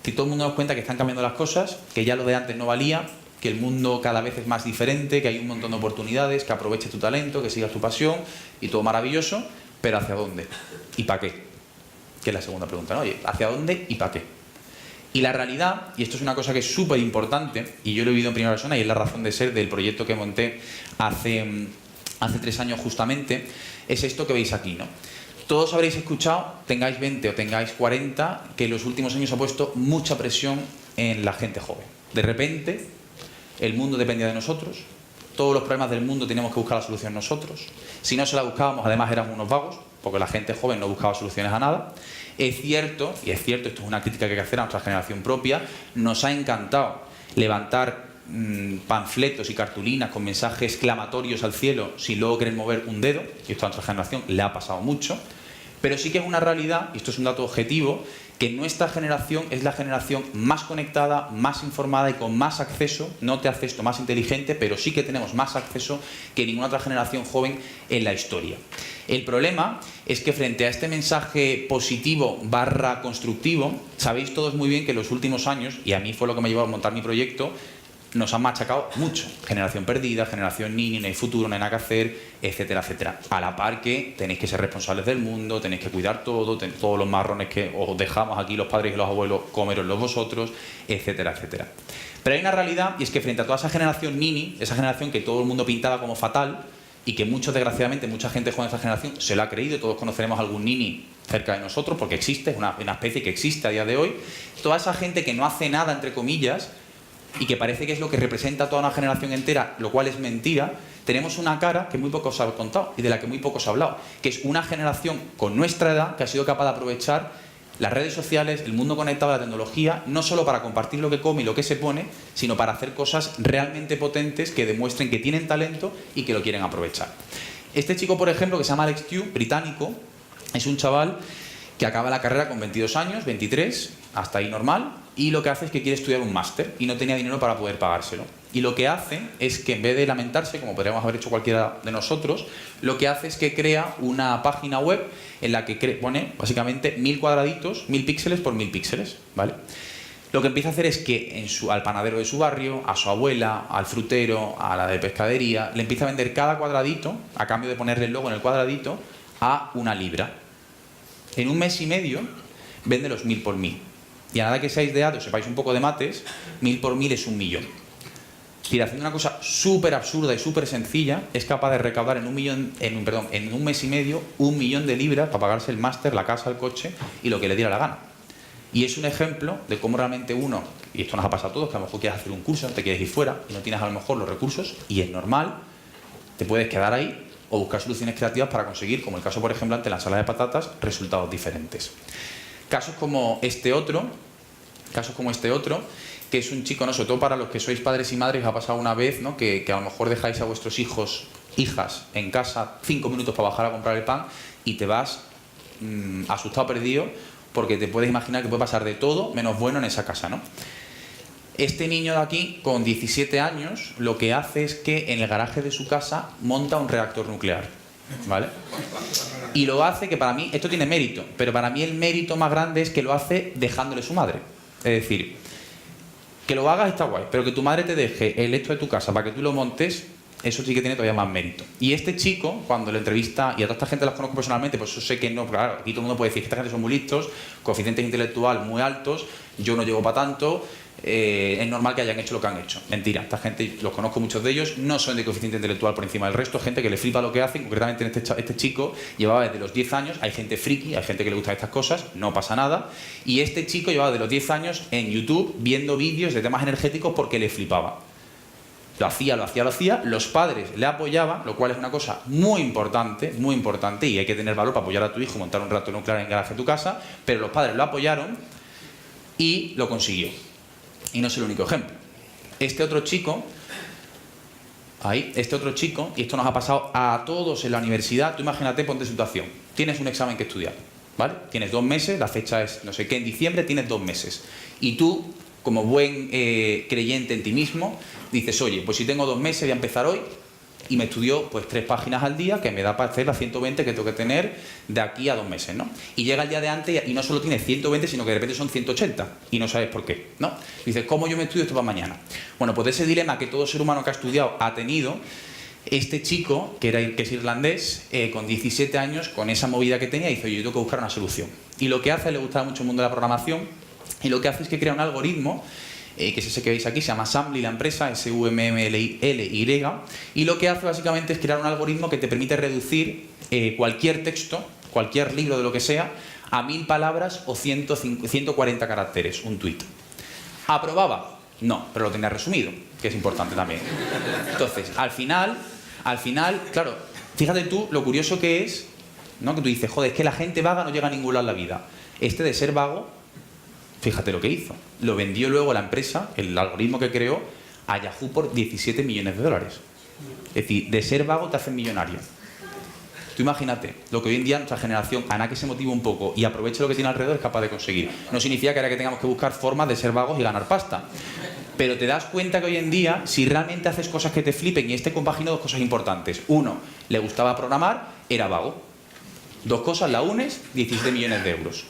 Que todo el mundo nos cuenta que están cambiando las cosas, que ya lo de antes no valía, que el mundo cada vez es más diferente, que hay un montón de oportunidades, que aproveches tu talento, que sigas tu pasión y todo maravilloso. Pero ¿hacia dónde? ¿Y para qué? Que es la segunda pregunta, ¿no? Oye, ¿hacia dónde y para qué? Y la realidad, y esto es una cosa que es súper importante, y yo lo he vivido en primera persona y es la razón de ser del proyecto que monté hace 3 años justamente, es esto que veis aquí, ¿no? Todos habréis escuchado, tengáis 20 o tengáis 40, que en los últimos años ha puesto mucha presión en la gente joven. De repente, el mundo dependía de nosotros, todos los problemas del mundo teníamos que buscar la solución nosotros. Si no se la buscábamos, además éramos unos vagos, porque la gente joven no buscaba soluciones a nada. Es cierto, esto es una crítica que hay que hacer a nuestra generación propia, nos ha encantado levantar panfletos y cartulinas con mensajes clamatorios al cielo sin luego querer mover un dedo, y esto a nuestra generación le ha pasado mucho, pero sí que es una realidad, y esto es un dato objetivo, que nuestra generación es la generación más conectada, más informada y con más acceso, no te hace esto más inteligente, pero sí que tenemos más acceso que ninguna otra generación joven en la historia. El problema es que frente a este mensaje positivo / constructivo, sabéis todos muy bien que en los últimos años, y a mí fue lo que me llevó a montar mi proyecto, nos han machacado mucho. Generación perdida, generación nini, no hay futuro, no hay nada que hacer, etcétera, etcétera. A la par que tenéis que ser responsables del mundo, tenéis que cuidar todo, todos los marrones que os dejamos aquí los padres y los abuelos, comeroslos vosotros, etcétera, etcétera. Pero hay una realidad, y es que frente a toda esa generación nini, esa generación que todo el mundo pintaba como fatal, y que muchos, desgraciadamente, mucha gente joven de esa generación se lo ha creído, todos conoceremos algún nini cerca de nosotros, porque existe, es una especie que existe a día de hoy. Toda esa gente que no hace nada, entre comillas, y que parece que es lo que representa a toda una generación entera, lo cual es mentira, tenemos una cara que muy poco se ha contado y de la que muy poco se ha hablado, que es una generación con nuestra edad que ha sido capaz de aprovechar las redes sociales, el mundo conectado, la tecnología, no solo para compartir lo que come y lo que se pone, sino para hacer cosas realmente potentes que demuestren que tienen talento y que lo quieren aprovechar. Este chico, por ejemplo, que se llama Alex Tew, británico, es un chaval que acaba la carrera con 22 años, 23, hasta ahí normal, y lo que hace es que quiere estudiar un máster y no tenía dinero para poder pagárselo. Y lo que hace es que en vez de lamentarse, como podríamos haber hecho cualquiera de nosotros, lo que hace es que crea una página web en la que pone básicamente 1000 cuadraditos, 1000 píxeles por 1000 píxeles, ¿vale? Lo que empieza a hacer es que al panadero de su barrio, a su abuela, al frutero, a la de pescadería, le empieza a vender cada cuadradito, a cambio de ponerle el logo en el cuadradito, a 1 libra. En un mes y medio vende los 1000 por 1000. Y a nada que seáis de edad o sepáis un poco de mates, 1000 por 1000 es 1 millón. Es decir, haciendo una cosa súper absurda y súper sencilla, es capaz de recaudar en un mes y medio 1 millón de libras para pagarse el máster, la casa, el coche y lo que le diera la gana. Y es un ejemplo de cómo realmente uno, y esto nos ha pasado a todos, que a lo mejor quieres hacer un curso, te quieres ir fuera y no tienes a lo mejor los recursos, y es normal, te puedes quedar ahí o buscar soluciones creativas para conseguir, como el caso, por ejemplo, ante la ensalada de patatas, resultados diferentes. Casos como este otro, que es un chico, ¿no? Sobre todo para los que sois padres y madres, ha pasado una vez, ¿no? que a lo mejor dejáis a vuestros hijos, hijas, en casa 5 minutos para bajar a comprar el pan y te vas asustado, perdido, porque te puedes imaginar que puede pasar de todo menos bueno en esa casa, ¿no? Este niño de aquí, con 17 años, lo que hace es que en el garaje de su casa monta un reactor nuclear, ¿vale? Y lo hace, que para mí, esto tiene mérito, pero para mí el mérito más grande es que lo hace dejándole su madre. Es decir, que lo hagas está guay, pero que tu madre te deje el esto de tu casa para que tú lo montes, eso sí que tiene todavía más mérito. Y este chico, cuando lo entrevista, y a toda esta gente las conozco personalmente, pues yo sé que no, claro, aquí todo el mundo puede decir que esta gente son muy listos, coeficientes intelectuales muy altos, yo no llego para tanto, es normal que hayan hecho lo que han hecho. Mentira, esta gente, los conozco muchos de ellos, no son de coeficiente intelectual por encima del resto, gente que le flipa lo que hacen, concretamente este chico llevaba desde los 10 años, hay gente friki, hay gente que le gustan estas cosas, no pasa nada, y este chico llevaba desde los 10 años en YouTube viendo vídeos de temas energéticos porque le flipaba. Lo hacía, los padres le apoyaban, lo cual es una cosa muy importante, y hay que tener valor para apoyar a tu hijo, montar un reactor nuclear en el garaje de tu casa, pero los padres lo apoyaron y lo consiguió. Y no es el único ejemplo. Este otro chico, y esto nos ha pasado a todos en la universidad, tú imagínate, ponte situación, tienes un examen que estudiar, ¿vale? Tienes 2 meses, la fecha es no sé qué, en diciembre, tienes 2 meses. Y tú, como buen creyente en ti mismo, dices, oye, pues si tengo 2 meses voy a empezar hoy y me estudio pues 3 páginas al día que me da para hacer las 120 que tengo que tener de aquí a 2 meses, ¿no? Y llega el día de antes y no solo tienes 120, sino que de repente son 180 y no sabes por qué, ¿no? Dices, ¿cómo yo me estudio esto para mañana? Bueno, pues ese dilema que todo ser humano que ha estudiado ha tenido, este chico, que es irlandés, con 17 años, con esa movida que tenía, dice, oye, yo tengo que buscar una solución. Y lo que hace, le gusta mucho el mundo de la programación, y lo que hace es que crea un algoritmo, que es ese que veis aquí, se llama Summly la empresa, SUMMLY, y lo que hace básicamente es crear un algoritmo que te permite reducir cualquier texto, cualquier libro de lo que sea, a 1000 palabras o 140 caracteres, un tweet. ¿Aprobaba? No, pero lo tenía resumido. que es importante también. Entonces, al final, claro, fíjate tú lo curioso que es, ¿no? Que tú dices, joder, es que la gente vaga no llega a ningún lado en la vida. Este de ser vago, fíjate lo que hizo. Lo vendió luego la empresa, el algoritmo que creó, a Yahoo por 17 millones de dólares. Es decir, de ser vago te hacen millonario. Tú imagínate lo que hoy en día nuestra generación, a nada que se motive un poco y aproveche lo que tiene alrededor, es capaz de conseguir. No significa que ahora que tengamos que buscar formas de ser vagos y ganar pasta. Pero te das cuenta que hoy en día, si realmente haces cosas que te flipen, y este compaginó dos cosas importantes. Uno, le gustaba programar, era vago. Dos cosas, la unes, 17 millones de euros.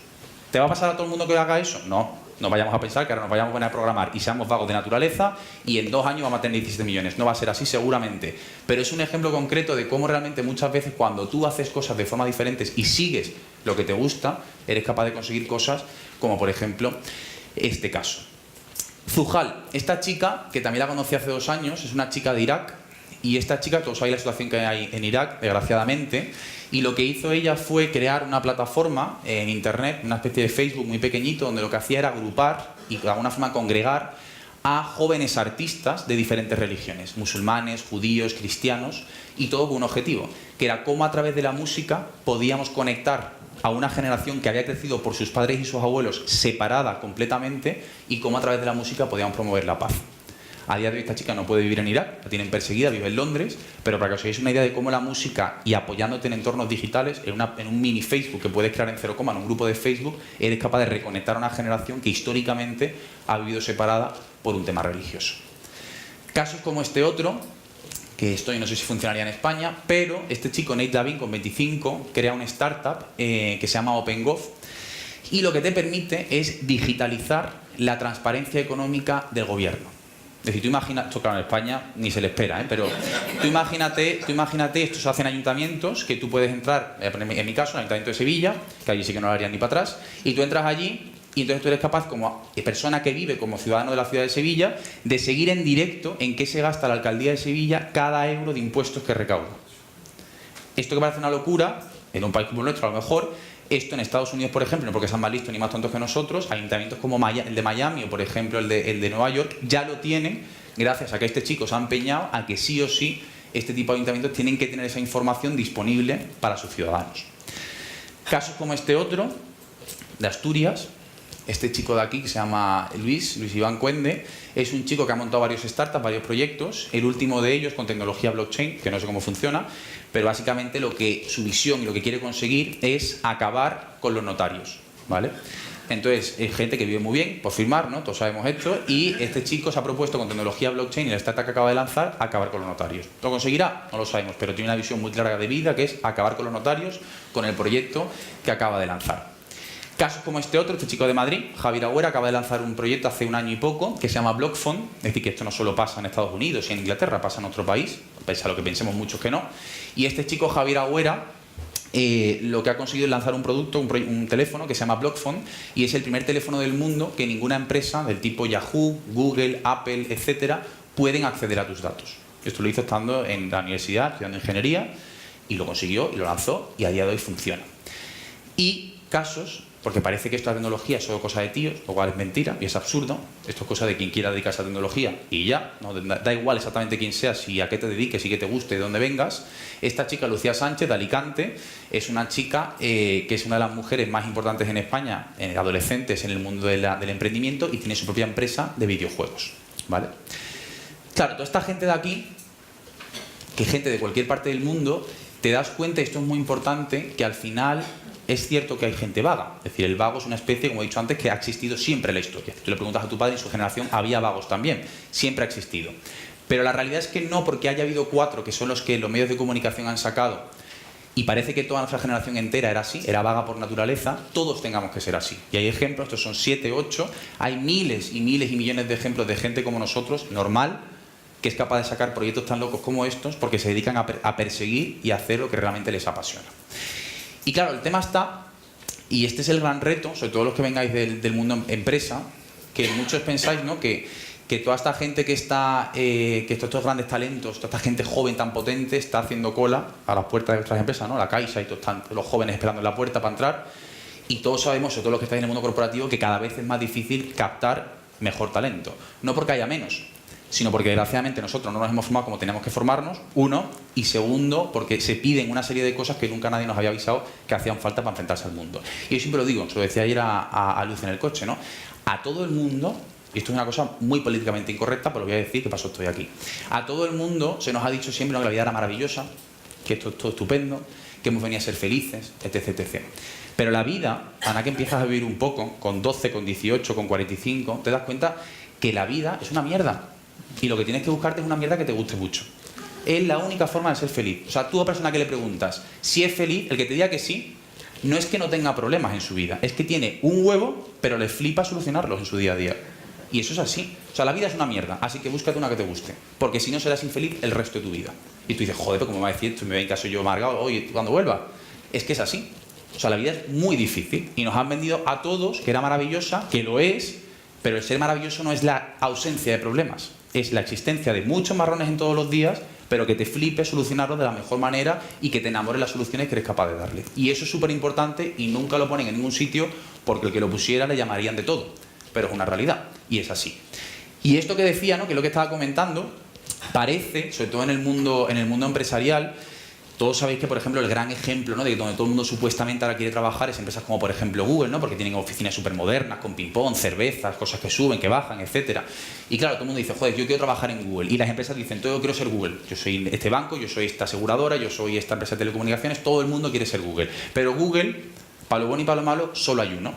¿Te va a pasar a todo el mundo que haga eso? No. No vayamos a pensar que ahora nos vayamos a poner a programar y seamos vagos de naturaleza y en 2 años vamos a tener 17 millones. No va a ser así seguramente. Pero es un ejemplo concreto de cómo realmente muchas veces cuando tú haces cosas de forma diferentes y sigues lo que te gusta, eres capaz de conseguir cosas como por ejemplo este caso. Zuhal, esta chica, que también la conocí hace 2 años, es una chica de Irak. Y esta chica, todos sabéis la situación que hay en Irak, desgraciadamente, y lo que hizo ella fue crear una plataforma en internet, una especie de Facebook muy pequeñito, donde lo que hacía era agrupar y de alguna forma congregar a jóvenes artistas de diferentes religiones, musulmanes, judíos, cristianos, y todo con un objetivo, que era cómo a través de la música podíamos conectar a una generación que había crecido por sus padres y sus abuelos separada completamente, y cómo a través de la música podíamos promover la paz. A día de hoy esta chica no puede vivir en Irak, la tienen perseguida, vive en Londres, pero para que os hagáis una idea de cómo la música y apoyándote en entornos digitales, en un mini Facebook que puedes crear en 0, en un grupo de Facebook, eres capaz de reconectar a una generación que históricamente ha vivido separada por un tema religioso. Casos como este otro, que esto yo no sé si funcionaría en España, pero este chico, Nate Lavin, con 25, crea una startup que se llama OpenGov, y lo que te permite es digitalizar la transparencia económica del gobierno. Es decir, tú imaginas, esto claro en España ni se le espera, pero tú imagínate, esto se hace en ayuntamientos, que tú puedes entrar, en mi caso, en el Ayuntamiento de Sevilla, que allí sí que no lo harían ni para atrás, y tú entras allí y entonces tú eres capaz, como persona que vive como ciudadano de la ciudad de Sevilla, de seguir en directo en qué se gasta la alcaldía de Sevilla cada euro de impuestos que recauda. Esto que parece una locura, en un país como el nuestro a lo mejor, esto en Estados Unidos, por ejemplo, no porque sean más listos ni más tontos que nosotros, ayuntamientos como el de Miami o, por ejemplo, el de Nueva York, ya lo tienen gracias a que este chico se ha empeñado a que sí o sí este tipo de ayuntamientos tienen que tener esa información disponible para sus ciudadanos. Casos como este otro, de Asturias, este chico de aquí que se llama Luis Iván Cuende, es un chico que ha montado varios startups, varios proyectos, el último de ellos con tecnología blockchain, que no sé cómo funciona, pero básicamente su visión y lo que quiere conseguir es acabar con los notarios, ¿vale? Entonces, es gente que vive muy bien, por firmar, ¿no? Todos sabemos esto, y este chico se ha propuesto con tecnología blockchain y la startup que acaba de lanzar, acabar con los notarios. ¿Lo conseguirá? No lo sabemos, pero tiene una visión muy clara de vida, que es acabar con los notarios con el proyecto que acaba de lanzar. Casos como este otro, este chico de Madrid, Javier Agüera, acaba de lanzar un proyecto hace 1 año y poco que se llama BlockFund, es decir, que esto no solo pasa en Estados Unidos y en Inglaterra, pasa en otro país, pese a lo que pensemos muchos que no. Y este chico, Javier Agüera, lo que ha conseguido es lanzar un producto, un teléfono que se llama BlockFund, y es el primer teléfono del mundo que ninguna empresa del tipo Yahoo, Google, Apple, etcétera, pueden acceder a tus datos. Esto lo hizo estando en la universidad, estudiando ingeniería, y lo consiguió y lo lanzó, y a día de hoy funciona. Y casos, porque parece que esta tecnología es solo cosa de tíos, lo cual es mentira y es absurdo. Esto es cosa de quien quiera dedicarse a tecnología y ya, no da igual exactamente quién seas y a qué te dediques y qué te guste, de dónde vengas. Esta chica, Lucía Sánchez, de Alicante, es una chica que es una de las mujeres más importantes en España, adolescentes en el mundo del emprendimiento, y tiene su propia empresa de videojuegos, ¿vale? Claro, toda esta gente de aquí, que gente de cualquier parte del mundo, te das cuenta, y esto es muy importante, que al final es cierto que hay gente vaga. Es decir, el vago es una especie, como he dicho antes, que ha existido siempre en la historia. Tú le preguntas a tu padre, en su generación había vagos también. Siempre ha existido. Pero la realidad es que no, porque haya habido 4, que son los que los medios de comunicación han sacado, y parece que toda nuestra generación entera era así, era vaga por naturaleza, todos tengamos que ser así. Y hay ejemplos, estos son 7, 8, hay miles y miles y millones de ejemplos de gente como nosotros, normal, que es capaz de sacar proyectos tan locos como estos porque se dedican a perseguir y a hacer lo que realmente les apasiona. Y claro, el tema está, y este es el gran reto, sobre todo los que vengáis del mundo empresa, que muchos pensáis, ¿no?, que toda esta gente que está, que estos grandes talentos, toda esta gente joven tan potente está haciendo cola a las puertas de vuestras empresas, ¿no? La Caixa y todos están los jóvenes esperando en la puerta para entrar, y todos sabemos, sobre todo los que estáis en el mundo corporativo, que cada vez es más difícil captar mejor talento. No porque haya menos, sino porque desgraciadamente nosotros no nos hemos formado como teníamos que formarnos, uno, y segundo, porque se piden una serie de cosas que nunca nadie nos había avisado que hacían falta para enfrentarse al mundo. Y yo siempre lo digo, se lo decía ayer a Luz en el coche, ¿no? A todo el mundo, y esto es una cosa muy políticamente incorrecta, pero lo voy a decir, que pasó estoy aquí. A todo el mundo se nos ha dicho siempre que la vida era maravillosa, que esto es todo estupendo, que hemos venido a ser felices, etc, etc. Pero la vida, a la que empiezas a vivir un poco, con 12, con 18, con 45, te das cuenta que la vida es una mierda. Y lo que tienes que buscarte es una mierda que te guste mucho. Es la única forma de ser feliz. O sea, tú a una persona que le preguntas si es feliz, el que te diga que sí, no es que no tenga problemas en su vida, es que tiene un huevo, pero le flipa solucionarlos en su día a día. Y eso es así. O sea, la vida es una mierda, así que búscate una que te guste. Porque si no, serás infeliz el resto de tu vida. Y tú dices, joder, pero ¿cómo me va a decir esto? Me ven que soy yo amargado, oye, cuando vuelva. Es que es así. O sea, la vida es muy difícil. Y nos han vendido a todos que era maravillosa, que lo es, pero el ser maravilloso no es la ausencia de problemas. Es la existencia de muchos marrones en todos los días, pero que te flipe solucionarlos de la mejor manera y que te enamores las soluciones que eres capaz de darle. Y eso es súper importante y nunca lo ponen en ningún sitio porque el que lo pusiera le llamarían de todo. Pero es una realidad y es así. Y esto que decía, ¿no? Que es lo que estaba comentando, parece, sobre todo en el mundo empresarial, todos sabéis que, por ejemplo, el gran ejemplo, ¿no? De donde todo el mundo supuestamente ahora quiere trabajar es empresas como, por ejemplo, Google, ¿no? Porque tienen oficinas súper modernas, con ping-pong, cervezas, cosas que suben, que bajan, etcétera. Y claro, todo el mundo dice, joder, yo quiero trabajar en Google. Y las empresas dicen, yo quiero ser Google. Yo soy este banco, yo soy esta aseguradora, yo soy esta empresa de telecomunicaciones, todo el mundo quiere ser Google. Pero Google, para lo bueno y para lo malo, solo hay uno.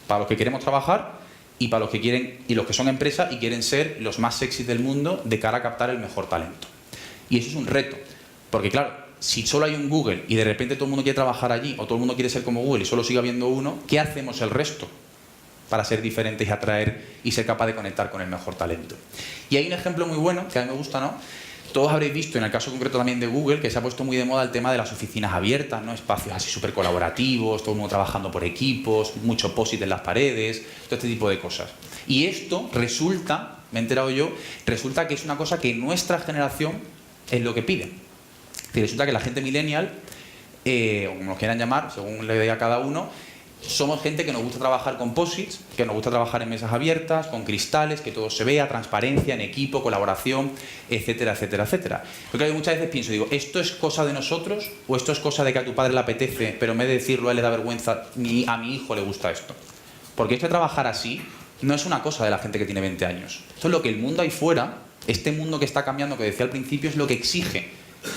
Para los que queremos trabajar y para los que quieren, y los que son empresas y quieren ser los más sexys del mundo de cara a captar el mejor talento. Y eso es un reto. Porque claro, si solo hay un Google y de repente todo el mundo quiere trabajar allí o todo el mundo quiere ser como Google y solo sigue habiendo uno, ¿qué hacemos el resto para ser diferentes y atraer y ser capaz de conectar con el mejor talento? Y hay un ejemplo muy bueno, que a mí me gusta, ¿no? Todos habréis visto, en el caso concreto también de Google, que se ha puesto muy de moda el tema de las oficinas abiertas, ¿no? Espacios así súper colaborativos, todo el mundo trabajando por equipos, mucho POSIT en las paredes, todo este tipo de cosas. Y esto resulta, me he enterado yo, resulta que es una cosa que nuestra generación es lo que pide. Y resulta que la gente millennial, o como nos quieran llamar, según le diga cada uno, somos gente que nos gusta trabajar con posits, que nos gusta trabajar en mesas abiertas, con cristales, que todo se vea, transparencia, en equipo, colaboración, etcétera, etcétera, etcétera. Porque muchas veces pienso, digo, ¿esto es cosa de nosotros o esto es cosa de que a tu padre le apetece, pero en vez de decirlo a él le da vergüenza, a mi hijo le gusta esto? Porque esto de trabajar así no es una cosa de la gente que tiene 20 años. Esto es lo que el mundo ahí fuera, este mundo que está cambiando, que decía al principio, es lo que exige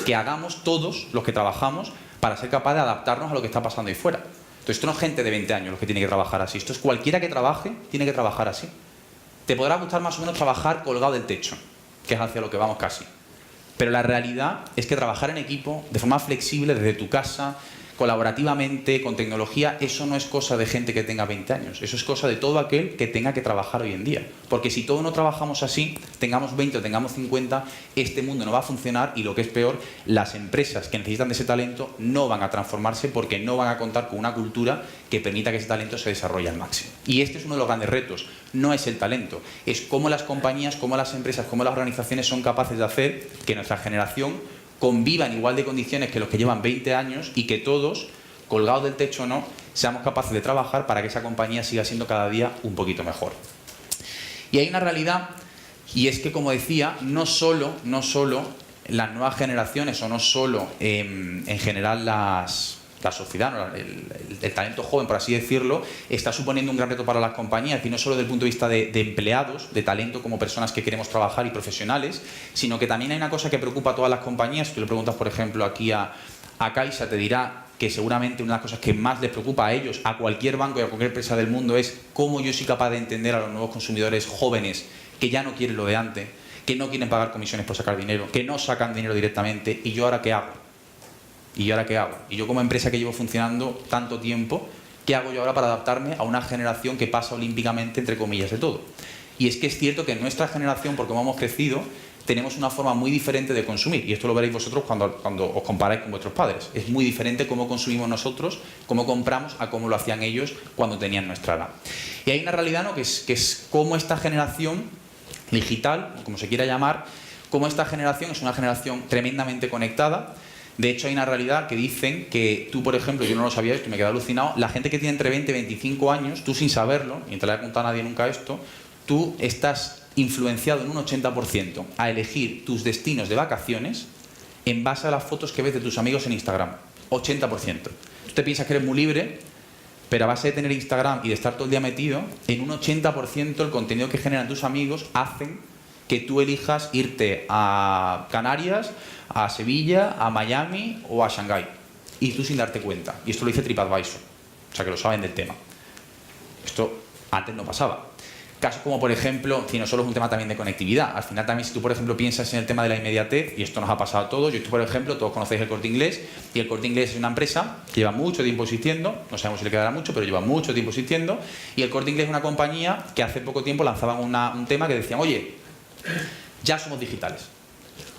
que hagamos todos los que trabajamos para ser capaz de adaptarnos a lo que está pasando ahí fuera. Entonces, esto no es gente de 20 años los que tiene que trabajar así. Esto es cualquiera que trabaje, tiene que trabajar así. Te podrá gustar más o menos trabajar colgado del techo, que es hacia lo que vamos casi. Pero la realidad es que trabajar en equipo, de forma flexible, desde tu casa, colaborativamente, con tecnología, eso no es cosa de gente que tenga 20 años. Eso es cosa de todo aquel que tenga que trabajar hoy en día. Porque si todos no trabajamos así, tengamos 20 o tengamos 50, este mundo no va a funcionar y lo que es peor, las empresas que necesitan de ese talento no van a transformarse porque no van a contar con una cultura que permita que ese talento se desarrolle al máximo. Y este es uno de los grandes retos. No es el talento, es cómo las compañías, cómo las empresas, cómo las organizaciones son capaces de hacer que nuestra generación conviva en igual de condiciones que los que llevan 20 años y que todos, colgados del techo o no, seamos capaces de trabajar para que esa compañía siga siendo cada día un poquito mejor. Y hay una realidad, y es que, como decía, no solo las nuevas generaciones o no solo en general la sociedad, ¿no? el talento joven, por así decirlo, está suponiendo un gran reto para las compañías, y no solo desde el punto de vista de empleados, de talento como personas que queremos trabajar y profesionales, sino que también hay una cosa que preocupa a todas las compañías. Tú le preguntas, por ejemplo, aquí a Caixa, te dirá que seguramente una de las cosas que más les preocupa a ellos, a cualquier banco y a cualquier empresa del mundo, es cómo yo soy capaz de entender a los nuevos consumidores jóvenes que ya no quieren lo de antes, que no quieren pagar comisiones por sacar dinero, que no sacan dinero directamente, y yo ahora ¿qué hago? ¿Y yo ahora qué hago? Y yo, como empresa que llevo funcionando tanto tiempo, ¿qué hago yo ahora para adaptarme a una generación que pasa olímpicamente, entre comillas, de todo? Y es que es cierto que en nuestra generación, por cómo hemos crecido, tenemos una forma muy diferente de consumir. Y esto lo veréis vosotros cuando os comparáis con vuestros padres. Es muy diferente cómo consumimos nosotros, cómo compramos, a cómo lo hacían ellos cuando tenían nuestra edad. Y hay una realidad, ¿no? que es cómo esta generación digital, como se quiera llamar, cómo esta generación es una generación tremendamente conectada. De hecho, hay una realidad que dicen que tú, por ejemplo, yo no lo sabía esto y me quedé alucinado, la gente que tiene entre 20 y 25 años, tú sin saberlo, y no te le he contado a nadie nunca esto, tú estás influenciado en un 80% a elegir tus destinos de vacaciones en base a las fotos que ves de tus amigos en Instagram. 80%. Tú te piensas que eres muy libre, pero a base de tener Instagram y de estar todo el día metido, en un 80% el contenido que generan tus amigos hacen que tú elijas irte a Canarias, a Sevilla, a Miami o a Shanghái. Y tú sin darte cuenta. Y esto lo dice TripAdvisor. O sea que lo saben del tema. Esto antes no pasaba. Casos como, por ejemplo, si no solo es un tema también de conectividad. Al final también, si tú, por ejemplo, piensas en el tema de la inmediatez, y esto nos ha pasado a todos, yo, por ejemplo, todos conocéis el Corte Inglés, y el Corte Inglés es una empresa que lleva mucho tiempo existiendo, no sabemos si le quedará mucho, pero lleva mucho tiempo existiendo, y el Corte Inglés es una compañía que hace poco tiempo lanzaban un tema que decían, oye, ya somos digitales.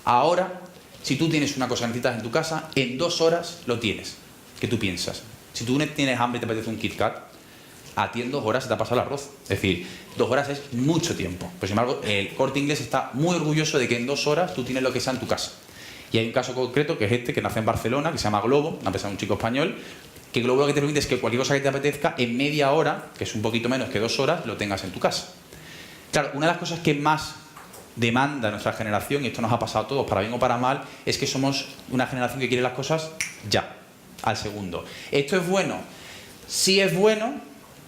Ahora, si tú tienes una cosa que necesitas en tu casa, en 2 horas lo tienes. ¿Qué tú piensas? Si tú tienes hambre y te apetece un Kit Kat, a ti en 2 horas se te ha pasado el arroz. Es decir, 2 horas es mucho tiempo. Pero sin embargo, el Corte Inglés está muy orgulloso de que en 2 horas tú tienes lo que sea en tu casa. Y hay un caso concreto que es este, que nace en Barcelona, que se llama Globo, una empresa de un chico español, que Globo lo que te permite es que cualquier cosa que te apetezca, en media hora, que es un poquito menos que 2 horas, lo tengas en tu casa. Claro, una de las cosas que más demanda nuestra generación, y esto nos ha pasado a todos, para bien o para mal, es que somos una generación que quiere las cosas ya, al segundo. ¿Esto es bueno? Sí es bueno,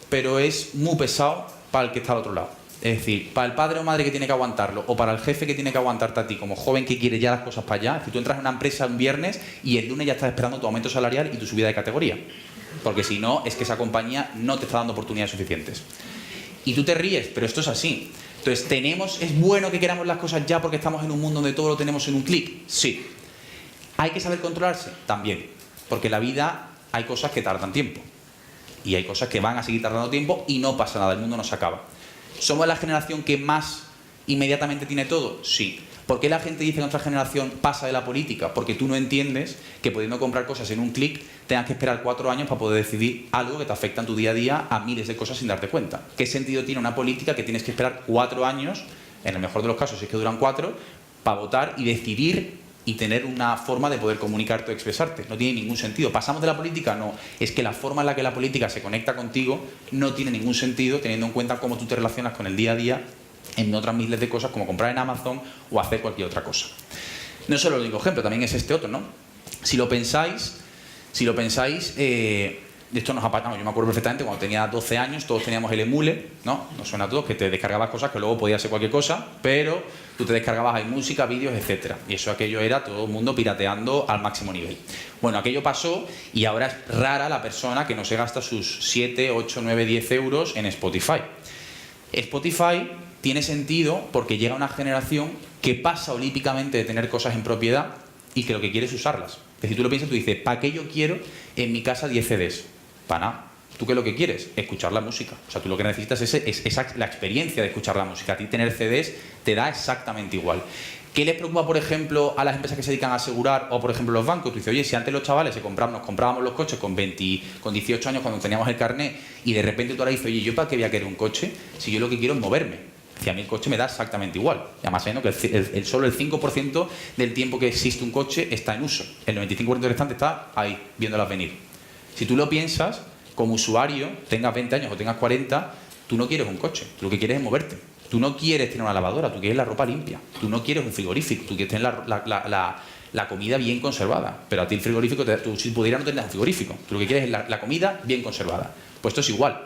pero es muy pesado para el que está al otro lado. Es decir, para el padre o madre que tiene que aguantarlo, o para el jefe que tiene que aguantarte a ti como joven que quiere ya las cosas para allá. Es decir, tú entras en una empresa un viernes y el lunes ya estás esperando tu aumento salarial y tu subida de categoría. Porque si no, es que esa compañía no te está dando oportunidades suficientes. Y tú te ríes, pero esto es así. Entonces, ¿es bueno que queramos las cosas ya porque estamos en un mundo donde todo lo tenemos en un clic? Sí. ¿Hay que saber controlarse? También. Porque en la vida hay cosas que tardan tiempo. Y hay cosas que van a seguir tardando tiempo y no pasa nada, el mundo no se acaba. ¿Somos la generación que más inmediatamente tiene todo? Sí. ¿Por qué la gente dice que nuestra generación pasa de la política? Porque tú no entiendes que pudiendo comprar cosas en un clic tengas que esperar 4 años para poder decidir algo que te afecta en tu día a día a miles de cosas sin darte cuenta. ¿Qué sentido tiene una política que tienes que esperar 4 años, en el mejor de los casos si es que duran 4, para votar y decidir y tener una forma de poder comunicarte o expresarte? No tiene ningún sentido. ¿Pasamos de la política? No. Es que la forma en la que la política se conecta contigo no tiene ningún sentido teniendo en cuenta cómo tú te relacionas con el día a día en otras miles de cosas como comprar en Amazon o hacer cualquier otra cosa. No es solo el único ejemplo, también es este otro, ¿no? Si lo pensáis, esto nos ha pasado. Yo me acuerdo perfectamente cuando tenía 12 años, todos teníamos el emule, ¿no? Nos suena a todos, que te descargabas cosas que luego podía ser cualquier cosa, pero tú te descargabas ahí música, vídeos, etcétera. Y aquello era todo el mundo pirateando al máximo nivel. Bueno, aquello pasó y ahora es rara la persona que no se gasta sus 7, 8, 9, 10 euros en Spotify. Spotify tiene sentido porque llega una generación que pasa olímpicamente de tener cosas en propiedad y que lo que quiere es usarlas. Es decir, tú lo piensas, tú dices, ¿para qué yo quiero en mi casa 10 CDs? Para nada. ¿Tú qué es lo que quieres? Escuchar la música. O sea, tú lo que necesitas es la experiencia de escuchar la música. A ti tener CDs te da exactamente igual. ¿Qué les preocupa, por ejemplo, a las empresas que se dedican a asegurar o, por ejemplo, los bancos? Tú dices, oye, si antes los chavales nos comprábamos los coches con 18 años cuando teníamos el carnet y de repente tú ahora dices, oye, ¿yo para qué voy a querer un coche si yo lo que quiero es moverme? Si a mí el coche me da exactamente igual. Y además, ¿no? Que solo el 5% del tiempo que existe un coche está en uso. El 95% restante está ahí, viéndolas venir. Si tú lo piensas, como usuario, tengas 20 años o tengas 40, tú no quieres un coche. Tú lo que quieres es moverte. Tú no quieres tener una lavadora, tú quieres la ropa limpia. Tú no quieres un frigorífico, tú quieres tener la comida bien conservada. Pero a ti el frigorífico, tú si pudieras no tendrías un frigorífico. Tú lo que quieres es la comida bien conservada. Pues esto es igual.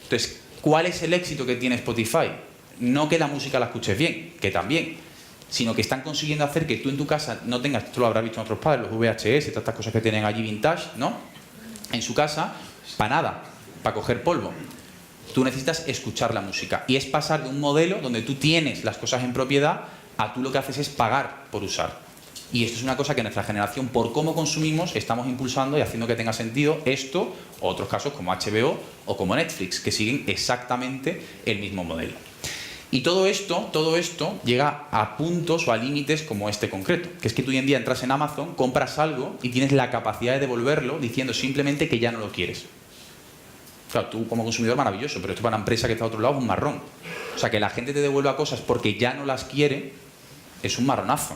Entonces, ¿cuál es el éxito que tiene Spotify? No que la música la escuches bien, que también, sino que están consiguiendo hacer que tú en tu casa no tengas, esto lo habrás visto en otros padres, los VHS, todas estas cosas que tienen allí vintage, ¿no? En su casa, para nada, para coger polvo. Tú necesitas escuchar la música. Y es pasar de un modelo donde tú tienes las cosas en propiedad a tú lo que haces es pagar por usar. Y esto es una cosa que nuestra generación, por cómo consumimos, estamos impulsando y haciendo que tenga sentido esto, o otros casos como HBO o como Netflix, que siguen exactamente el mismo modelo. Y todo esto llega a puntos o a límites como este concreto, que es que tú hoy en día entras en Amazon, compras algo y tienes la capacidad de devolverlo diciendo simplemente que ya no lo quieres. Claro, tú como consumidor maravilloso, pero esto para una empresa que está a otro lado es un marrón. O sea, que la gente te devuelva cosas porque ya no las quiere es un marronazo.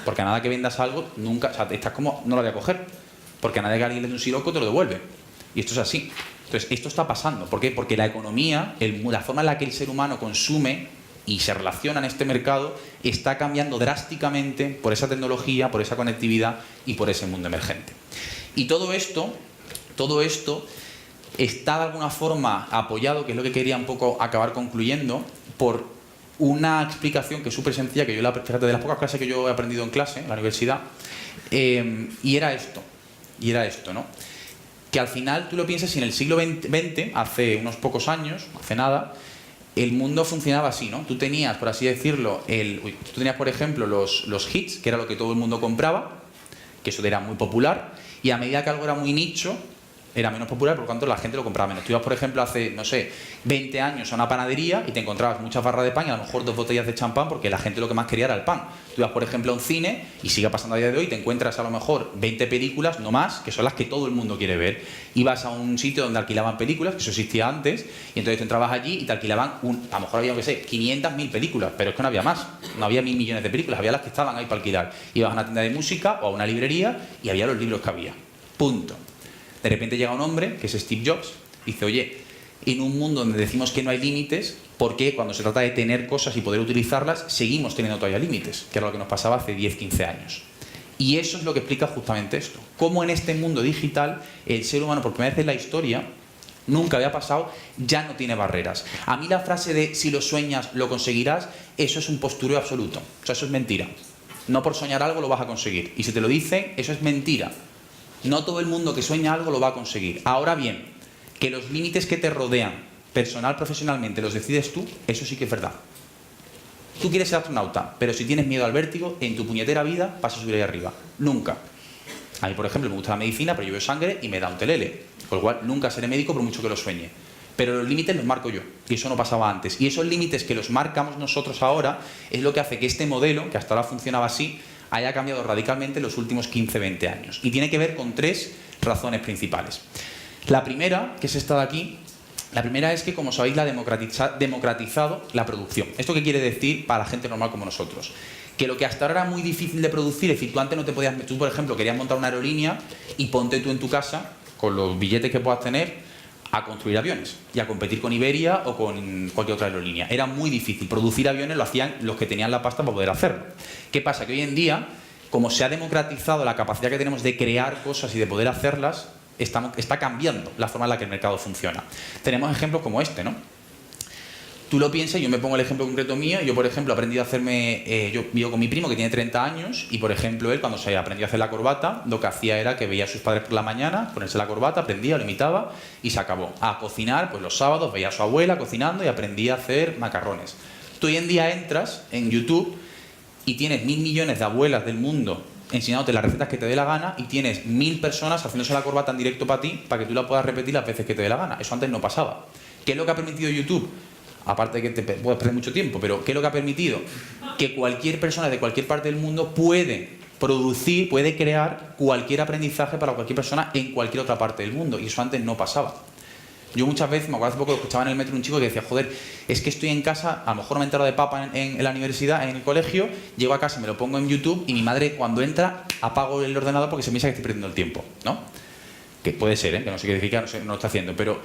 Porque a nada que vendas algo, nunca, o sea, estás como, no lo voy a coger. Porque a nada que alguien le dé un siroco te lo devuelve. Y esto es así. Entonces, esto está pasando. ¿Por qué? Porque la economía, la forma en la que el ser humano consume, y se relaciona en este mercado está cambiando drásticamente por esa tecnología, por esa conectividad y por ese mundo emergente. Y todo esto está de alguna forma apoyado, que es lo que quería un poco acabar concluyendo, por una explicación que es súper sencilla, que yo, fíjate, de las pocas clases que yo he aprendido en clase, en la universidad, y era esto, ¿no? Que al final tú lo piensas, y en el siglo XX, hace unos pocos años, hace nada, el mundo funcionaba así, ¿no? Tú tenías, por así decirlo, tú tenías, por ejemplo, los hits, que era lo que todo el mundo compraba, que eso era muy popular, y a medida que algo era muy nicho, era menos popular, por lo tanto la gente lo compraba menos. Tú ibas, por ejemplo, hace, no sé, 20 años a una panadería y te encontrabas muchas barras de pan y a lo mejor 2 botellas de champán, porque la gente lo que más quería era el pan. Tú ibas, por ejemplo, a un cine y sigue pasando a día de hoy, te encuentras a lo mejor 20 películas, no más, que son las que todo el mundo quiere ver. Ibas a un sitio donde alquilaban películas, que eso existía antes, y entonces tú entrabas allí y te alquilaban, a lo mejor había, no sé, 500, 1000 películas, pero es que no había más. No había 1000 millones de películas, había las que estaban ahí para alquilar. Ibas a una tienda de música o a una librería y había los libros que había. Punto. De repente llega un hombre, que es Steve Jobs, y dice, oye, en un mundo donde decimos que no hay límites, ¿por qué cuando se trata de tener cosas y poder utilizarlas, seguimos teniendo todavía límites? Que era lo que nos pasaba hace 10, 15 años. Y eso es lo que explica justamente esto. Cómo en este mundo digital, el ser humano, por primera vez en la historia, nunca había pasado, ya no tiene barreras. A mí la frase de si lo sueñas, lo conseguirás, eso es un postureo absoluto. O sea, eso es mentira. No por soñar algo lo vas a conseguir. Y si te lo dicen, eso es mentira. No todo el mundo que sueña algo lo va a conseguir. Ahora bien, que los límites que te rodean, personal, profesionalmente, los decides tú, eso sí que es verdad. Tú quieres ser astronauta, pero si tienes miedo al vértigo, en tu puñetera vida vas a subir ahí arriba. Nunca. A mí, por ejemplo, me gusta la medicina, pero yo veo sangre y me da un telele. Con lo cual, nunca seré médico por mucho que lo sueñe. Pero los límites los marco yo, y eso no pasaba antes. Y esos límites que los marcamos nosotros ahora es lo que hace que este modelo, que hasta ahora funcionaba así, haya cambiado radicalmente en los últimos 15-20 años. Y tiene que ver con 3 razones principales. La primera, que es esta de aquí, la primera es que, como sabéis, la democratizado la producción. ¿Esto qué quiere decir para la gente normal como nosotros? Que lo que hasta ahora era muy difícil de producir, es decir, tú antes no te podías... Tú, por ejemplo, querías montar una aerolínea y ponte tú en tu casa, con los billetes que puedas tener, a construir aviones y a competir con Iberia o con cualquier otra aerolínea. Era muy difícil. Producir aviones lo hacían los que tenían la pasta para poder hacerlo. ¿Qué pasa? Que hoy en día, como se ha democratizado la capacidad que tenemos de crear cosas y de poder hacerlas, está cambiando la forma en la que el mercado funciona. Tenemos ejemplos como este, ¿no? Tú lo piensas, yo me pongo el ejemplo concreto mío. Yo, por ejemplo, he aprendido a hacerme... yo vivo con mi primo, que tiene 30 años, y, por ejemplo, él, cuando se aprendió a hacer la corbata, lo que hacía era que veía a sus padres por la mañana, ponerse la corbata, aprendía, lo imitaba, y se acabó. A cocinar, pues los sábados veía a su abuela cocinando y aprendía a hacer macarrones. Tú hoy en día entras en YouTube y tienes 1000 millones de abuelas del mundo enseñándote las recetas que te dé la gana, y tienes 1000 personas haciéndose la corbata en directo para ti, para que tú la puedas repetir las veces que te dé la gana. Eso antes no pasaba. ¿Qué es lo que ha permitido YouTube? Aparte de que te puedes perder mucho tiempo, pero ¿qué es lo que ha permitido? Que cualquier persona de cualquier parte del mundo puede producir, puede crear cualquier aprendizaje para cualquier persona en cualquier otra parte del mundo, y eso antes no pasaba. Yo muchas veces, me acuerdo hace poco, escuchaba en el metro un chico que decía, joder, es que estoy en casa, a lo mejor me he enterado de papa en la universidad, en el colegio, llego a casa, me lo pongo en YouTube, y mi madre, cuando entra, apago el ordenador porque se piensa que estoy perdiendo el tiempo, ¿no? Que puede ser, que no significa, no lo está haciendo, pero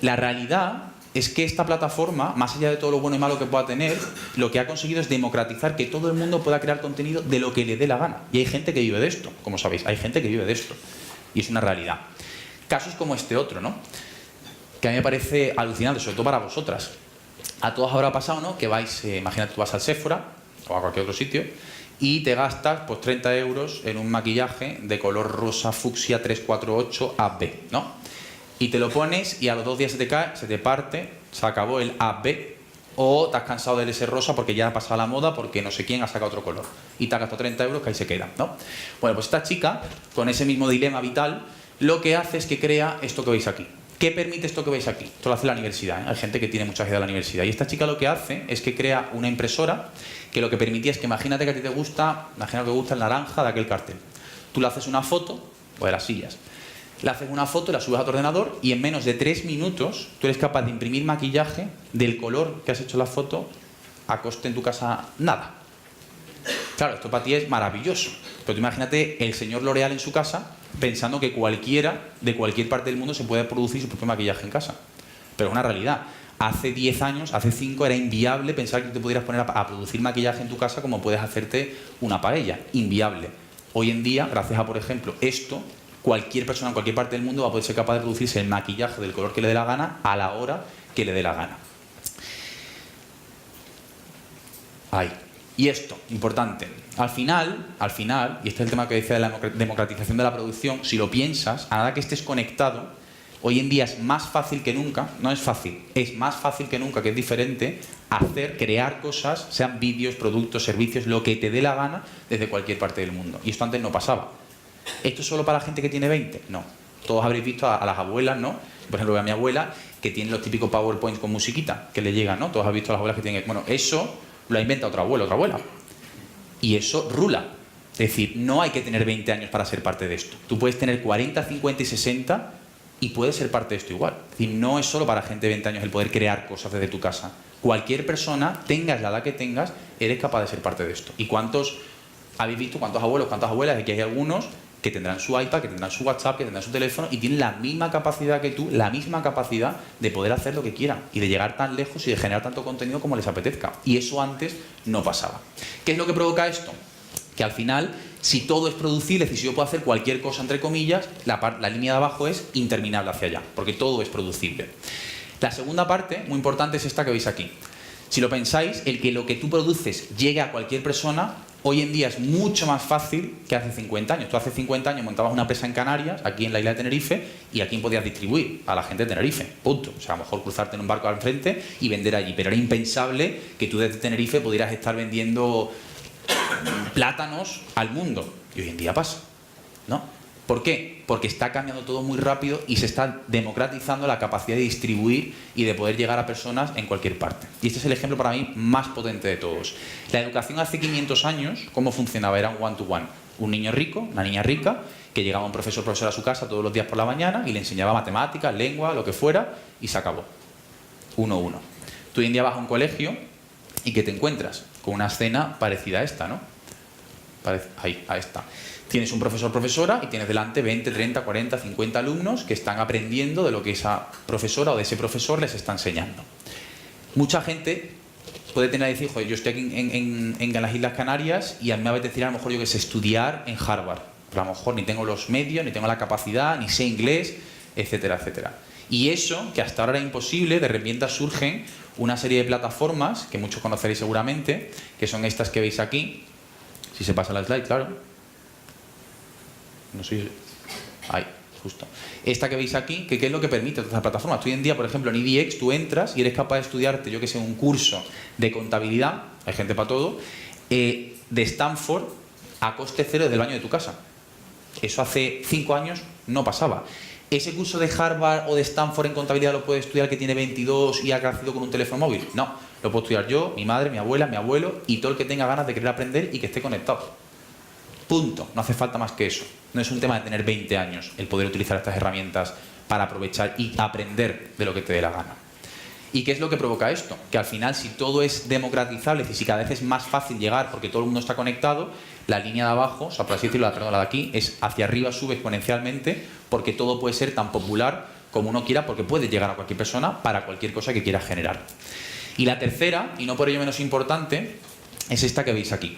la realidad es que esta plataforma, más allá de todo lo bueno y malo que pueda tener, lo que ha conseguido es democratizar que todo el mundo pueda crear contenido de lo que le dé la gana. Y hay gente que vive de esto, como sabéis, hay gente que vive de esto. Y es una realidad. Casos como este otro, ¿no? Que a mí me parece alucinante, sobre todo para vosotras. A todos habrá pasado, ¿no? Que vais, imagínate, tú vas al Sephora o a cualquier otro sitio y te gastas pues 30 euros en un maquillaje de color rosa fucsia 348 AB, ¿no? Y te lo pones y a los 2 días se te cae, se te parte, se acabó el AB, o te has cansado del ese rosa porque ya ha pasado la moda, porque no sé quién ha sacado otro color. Y te has gastado 30 euros que ahí se queda, ¿no? Bueno, pues esta chica, con ese mismo dilema vital, lo que hace es que crea esto que veis aquí. ¿Qué permite esto que veis aquí? Esto lo hace la universidad, ¿eh? Hay gente que tiene mucha ayuda en la universidad. Y esta chica lo que hace es que crea una impresora que lo que permitía es que, imagínate que a ti te gusta, imagina que te gusta el naranja de aquel cartel. Tú le haces una foto, o de las sillas, le haces una foto, la subes a tu ordenador y en menos de 3 minutos tú eres capaz de imprimir maquillaje del color que has hecho la foto a coste en tu casa nada. Claro, esto para ti es maravilloso. Pero tú imagínate el señor L'Oreal en su casa pensando que cualquiera de cualquier parte del mundo se puede producir su propio maquillaje en casa. Pero es una realidad. Hace 10 años, hace 5, era inviable pensar que te pudieras poner a producir maquillaje en tu casa como puedes hacerte una paella. Inviable. Hoy en día, gracias a, por ejemplo, esto, cualquier persona en cualquier parte del mundo va a poder ser capaz de producirse el maquillaje del color que le dé la gana a la hora que le dé la gana. Ahí. Y esto, importante. Al final, y este es el tema que decía de la democratización de la producción, si lo piensas, a nada que estés conectado, hoy en día es más fácil que nunca, no es fácil, es más fácil que nunca, que es diferente, crear cosas, sean vídeos, productos, servicios, lo que te dé la gana desde cualquier parte del mundo. Y esto antes no pasaba. ¿Esto es solo para la gente que tiene 20? No. Todos habréis visto a las abuelas, ¿no? Por ejemplo, a mi abuela, que tiene los típicos PowerPoints con musiquita, que le llegan, ¿no? Todos habéis visto a las abuelas que tienen... Bueno, eso lo ha inventado otro abuelo, otra abuela. Y eso rula. Es decir, no hay que tener 20 años para ser parte de esto. Tú puedes tener 40, 50 y 60 y puedes ser parte de esto igual. Es decir, no es solo para gente de 20 años el poder crear cosas desde tu casa. Cualquier persona, tengas la edad que tengas, eres capaz de ser parte de esto. ¿Y cuántos habéis visto, cuántos abuelos, cuántas abuelas? De que hay algunos que tendrán su iPad, que tendrán su WhatsApp, que tendrán su teléfono y tienen la misma capacidad que tú, la misma capacidad de poder hacer lo que quieran y de llegar tan lejos y de generar tanto contenido como les apetezca. Y eso antes no pasaba. ¿Qué es lo que provoca esto? Que al final, si todo es producible, si yo puedo hacer cualquier cosa entre comillas, la línea de abajo es interminable hacia allá, porque todo es producible. La segunda parte, muy importante, es esta que veis aquí. Si lo pensáis, el que lo que tú produces llegue a cualquier persona, hoy en día es mucho más fácil que hace 50 años. Tú hace 50 años montabas una empresa en Canarias, aquí en la isla de Tenerife, y a quién podías distribuir, a la gente de Tenerife, punto. O sea, a lo mejor cruzarte en un barco al frente y vender allí, pero era impensable que tú desde Tenerife pudieras estar vendiendo plátanos al mundo. Y hoy en día pasa, ¿no? ¿Por qué? Porque está cambiando todo muy rápido y se está democratizando la capacidad de distribuir y de poder llegar a personas en cualquier parte. Y este es el ejemplo para mí más potente de todos. La educación hace 500 años, ¿cómo funcionaba? Era un one-to-one. Un niño rico, una niña rica, que llegaba un profesor a su casa todos los días por la mañana y le enseñaba matemáticas, lengua, lo que fuera, y se acabó. 1-1. Tú hoy en día vas a un colegio y ¿qué te encuentras? Con una escena parecida a esta, ¿no? Ahí, a esta. Tienes un profesor, profesora y tienes delante 20, 30, 40, 50 alumnos que están aprendiendo de lo que esa profesora o de ese profesor les está enseñando. Mucha gente puede tener que decir, joder, yo estoy aquí en las Islas Canarias y a mí me apetecería a lo mejor, yo que sé, estudiar en Harvard. Pero a lo mejor ni tengo los medios, ni tengo la capacidad, ni sé inglés, etcétera, etcétera. Y eso, que hasta ahora era imposible, de repente surgen una serie de plataformas, que muchos conoceréis seguramente, que son estas que veis aquí. Si se pasa la slide, claro. No sé. Ahí, justo. Esta que veis aquí, ¿qué es lo que permite todas estas plataformas? Hoy en día, por ejemplo, en EDX tú entras y eres capaz de estudiarte, yo que sé, un curso de contabilidad, hay gente para todo, de Stanford a coste cero desde el baño de tu casa. Eso hace 5 años no pasaba. ¿Ese curso de Harvard o de Stanford en contabilidad lo puede estudiar el que tiene 22 y ha crecido con un teléfono móvil? No, lo puedo estudiar yo, mi madre, mi abuela, mi abuelo y todo el que tenga ganas de querer aprender y que esté conectado. Punto. No hace falta más que eso. No es un tema de tener 20 años el poder utilizar estas herramientas para aprovechar y aprender de lo que te dé la gana. ¿Y qué es lo que provoca esto? Que al final, si todo es democratizable, y si cada vez es más fácil llegar porque todo el mundo está conectado, la línea de abajo, o sea, por así decirlo, la de aquí, es hacia arriba, sube exponencialmente porque todo puede ser tan popular como uno quiera porque puede llegar a cualquier persona para cualquier cosa que quiera generar. Y la tercera, y no por ello menos importante, es esta que veis aquí.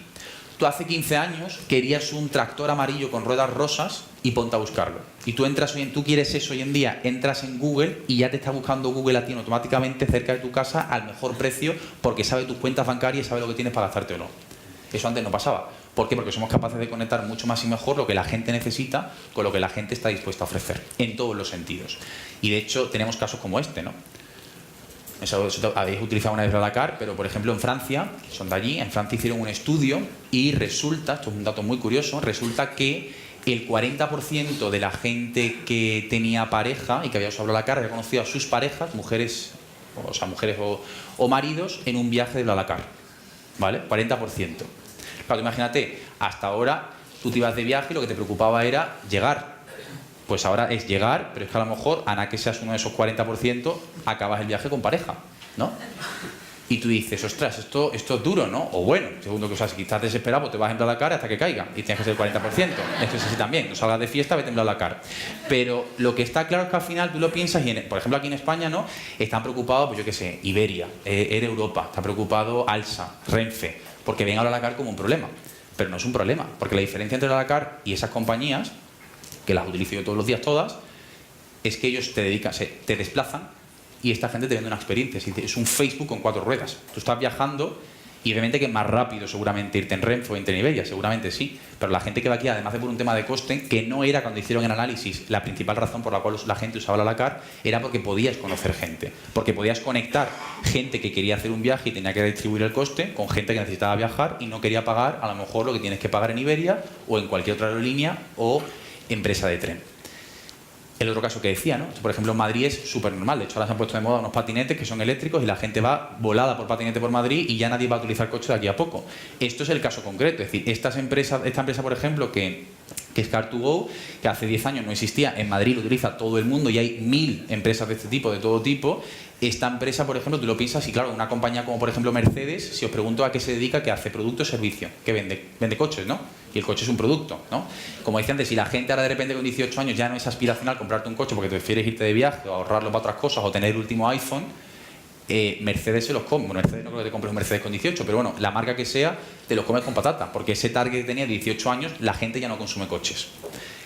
Tú hace 15 años querías un tractor amarillo con ruedas rosas y ponte a buscarlo. Y tú quieres eso hoy en día, entras en Google y ya te está buscando Google a ti automáticamente cerca de tu casa al mejor precio porque sabe tus cuentas bancarias y sabe lo que tienes para gastarte o no. Eso antes no pasaba. ¿Por qué? Porque somos capaces de conectar mucho más y mejor lo que la gente necesita con lo que la gente está dispuesta a ofrecer, en todos los sentidos. Y de hecho tenemos casos como este, ¿no? Eso habéis utilizado una vez BlaBlaCar, pero por ejemplo en Francia, son de allí, en Francia hicieron un estudio y resulta, esto es un dato muy curioso, resulta que el 40% de la gente que tenía pareja y que había usado BlaBlaCar había conocido a sus parejas, mujeres o maridos, en un viaje de BlaBlaCar, ¿vale? 40%. Claro, imagínate, hasta ahora tú te ibas de viaje y lo que te preocupaba era llegar. Pues ahora es llegar, pero es que a lo mejor, a nada que seas uno de esos 40%, acabas el viaje con pareja, ¿no? Y tú dices, ostras, esto es duro, ¿no? O bueno, segundo que, o sea, si estás desesperado, pues te vas a emblar la cara hasta que caiga. Y tienes que ser el 40%. Esto es así también. No salgas de fiesta, vete a emblar la cara. Pero lo que está claro es que al final tú lo piensas, y por ejemplo aquí en España, ¿no? Están preocupados, pues yo qué sé, Iberia, Air Europa, está preocupado Alsa, Renfe, porque ven a la CAR como un problema. Pero no es un problema, porque la diferencia entre la CAR y esas compañías, que las utilizo yo todos los días todas, es que ellos te dedican, te desplazan y esta gente te vende una experiencia. Es un Facebook con 4 ruedas. Tú estás viajando y obviamente que es más rápido seguramente irte en Renfe o irte en Iberia, seguramente sí. Pero la gente que va aquí, además de por un tema de coste, que no era cuando hicieron el análisis, la principal razón por la cual la gente usaba la CAR, era porque podías conocer gente. Porque podías conectar gente que quería hacer un viaje y tenía que distribuir el coste con gente que necesitaba viajar y no quería pagar a lo mejor lo que tienes que pagar en Iberia o en cualquier otra aerolínea o empresa de tren. El otro caso que decía, ¿no? Por ejemplo, en Madrid es súper normal. De hecho, ahora se han puesto de moda unos patinetes que son eléctricos y la gente va volada por patinete por Madrid y ya nadie va a utilizar coche de aquí a poco. Esto es el caso concreto. Es decir, esta empresa, por ejemplo, que es Car2Go, que hace 10 años no existía, en Madrid lo utiliza todo el mundo y hay 1000 empresas de este tipo, de todo tipo. Esta empresa, por ejemplo, tú lo piensas y claro, una compañía como por ejemplo Mercedes, si os pregunto a qué se dedica, ¿qué hace? Producto o servicio. ¿Qué vende? Vende coches, ¿no? Y el coche es un producto, ¿no? Como decía antes, si la gente ahora de repente con 18 años ya no es aspiracional comprarte un coche porque te prefieres irte de viaje o ahorrarlo para otras cosas o tener el último iPhone, Mercedes se los come. Bueno, Mercedes no creo que te compres un Mercedes con 18, pero bueno, la marca que sea, te los comes con patata, porque ese target que tenía 18 años, la gente ya no consume coches.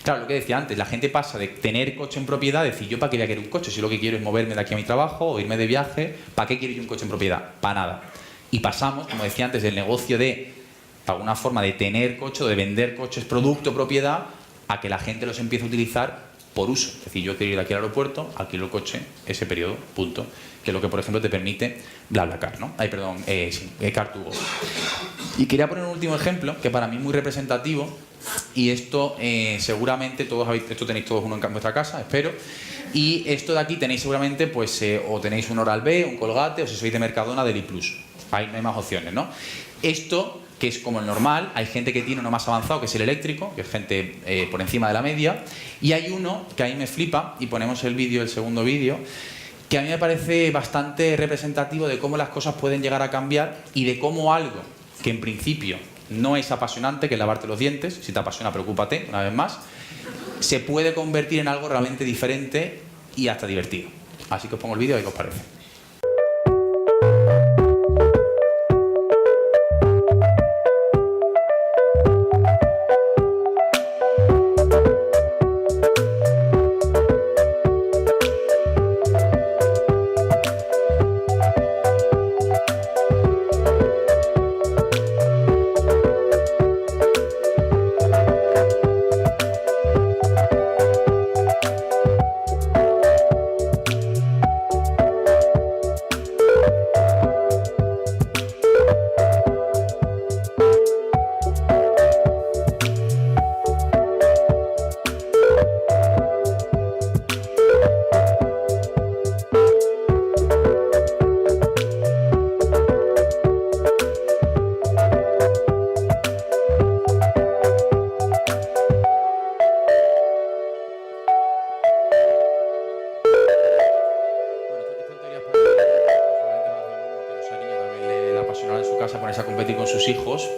Claro, lo que decía antes, la gente pasa de tener coche en propiedad, decir, yo para qué voy a querer un coche, si lo que quiero es moverme de aquí a mi trabajo o irme de viaje, ¿para qué quiero yo un coche en propiedad? Para nada. Y pasamos, como decía antes, del negocio de alguna forma de tener coche o de vender coches producto propiedad a que la gente los empiece a utilizar por uso. Es decir, yo quiero ir aquí al aeropuerto, alquilo el coche, ese periodo, punto. Que es lo que, por ejemplo, te permite BlaBlaCar, ¿no? Car2Go. Y quería poner un último ejemplo, que para mí es muy representativo, y esto seguramente esto tenéis todos uno en vuestra casa, espero. Y esto de aquí tenéis seguramente, pues, o tenéis un Oral-B, un Colgate, o si sois de Mercadona, Deli Plus. Ahí no hay más opciones, ¿no? Esto, que es como el normal, hay gente que tiene uno más avanzado, que es el eléctrico, que es gente por encima de la media, y hay uno que a mí me flipa, y ponemos el segundo vídeo, que a mí me parece bastante representativo de cómo las cosas pueden llegar a cambiar y de cómo algo que en principio no es apasionante, que es lavarte los dientes, si te apasiona, preocúpate, una vez más, se puede convertir en algo realmente diferente y hasta divertido. Así que os pongo el vídeo y qué os parece.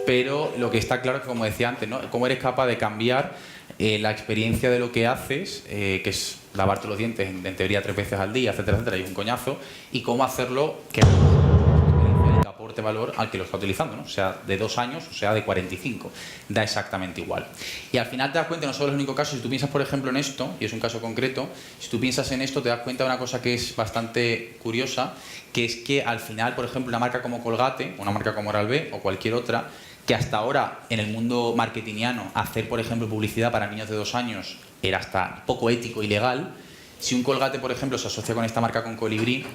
Pero lo que está claro es que, como decía antes, ¿no? Cómo eres capaz de cambiar la experiencia de lo que haces, que es lavarte los dientes en teoría 3 veces al día, etcétera, etcétera, y es un coñazo, y cómo hacerlo que aporte valor al que lo está utilizando, ¿no? O sea, de 2 años, o sea, de 45. Da exactamente igual. Y al final te das cuenta, no solo es el único caso, si tú piensas, por ejemplo, en esto, y es un caso concreto, si tú piensas en esto, te das cuenta de una cosa que es bastante curiosa, que es que al final, por ejemplo, una marca como Colgate, una marca como Oral-B o cualquier otra, que hasta ahora en el mundo marketingiano hacer, por ejemplo, publicidad para niños de 2 años era hasta poco ético y legal, si un Colgate, por ejemplo, se asocia con esta marca, con Colibrí,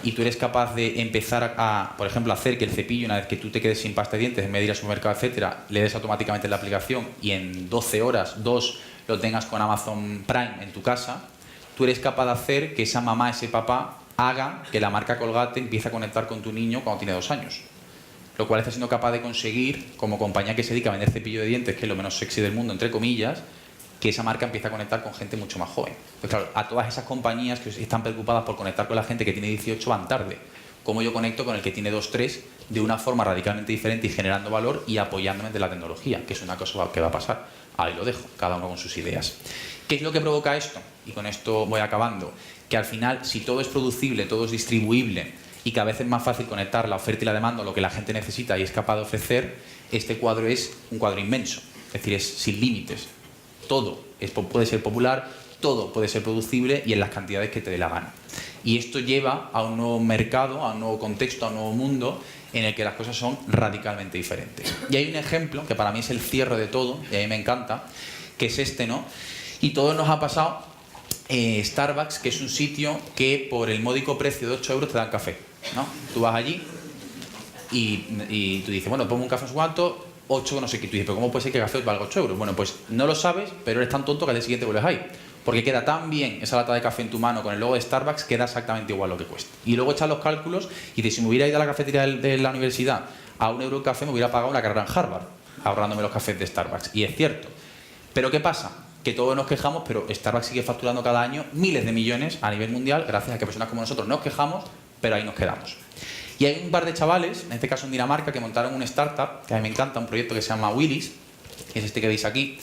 y tú eres capaz de empezar a, por ejemplo, hacer que el cepillo, una vez que tú te quedes sin pasta de dientes en vez de ir al supermercado, etcétera, le des automáticamente la aplicación y en 12 horas, lo tengas con Amazon Prime en tu casa, tú eres capaz de hacer que esa mamá, ese papá, haga que la marca Colgate empiece a conectar con tu niño cuando tiene 2 años. Lo cual está siendo capaz de conseguir, como compañía que se dedica a vender cepillo de dientes, que es lo menos sexy del mundo, entre comillas, que esa marca empiece a conectar con gente mucho más joven. Pues claro, a todas esas compañías que están preocupadas por conectar con la gente que tiene 18 van tarde, cómo yo conecto con el que tiene 2, 3 de una forma radicalmente diferente y generando valor y apoyándome de la tecnología, que es una cosa que va a pasar. Ahí lo dejo, cada uno con sus ideas. ¿Qué es lo que provoca esto? Y con esto voy acabando. Que al final, si todo es producible, todo es distribuible y cada vez es más fácil conectar la oferta y la demanda a lo que la gente necesita y es capaz de ofrecer, este cuadro es un cuadro inmenso. Es decir, es sin límites. Todo puede ser popular, todo puede ser producible y en las cantidades que te dé la gana. Y esto lleva a un nuevo mercado, a un nuevo contexto, a un nuevo mundo en el que las cosas son radicalmente diferentes. Y hay un ejemplo que para mí es el cierre de todo, y a mí me encanta, que es este, ¿no? Y todo nos ha pasado Starbucks, que es un sitio que por el módico precio de 8 euros te dan café, ¿no? Tú vas allí y tú dices, bueno, pongo un café en su cuanto, 8 no sé qué. Tú dices, pero ¿cómo puede ser que el café valga 8 euros? Bueno, pues no lo sabes, pero eres tan tonto que al día siguiente vuelves ahí. Porque queda tan bien esa lata de café en tu mano con el logo de Starbucks, queda exactamente igual lo que cuesta. Y luego echas los cálculos y dices, si me hubiera ido a la cafetería de la universidad a 1 euro el café, me hubiera pagado una carrera en Harvard, ahorrándome los cafés de Starbucks. Y es cierto. ¿Pero qué pasa? Que todos nos quejamos, pero Starbucks sigue facturando cada año miles de millones a nivel mundial, gracias a que personas como nosotros nos quejamos, pero ahí nos quedamos. Y hay un par de chavales, en este caso en Dinamarca, que montaron una startup, que a mí me encanta, un proyecto que se llama Willis, que es este que veis aquí.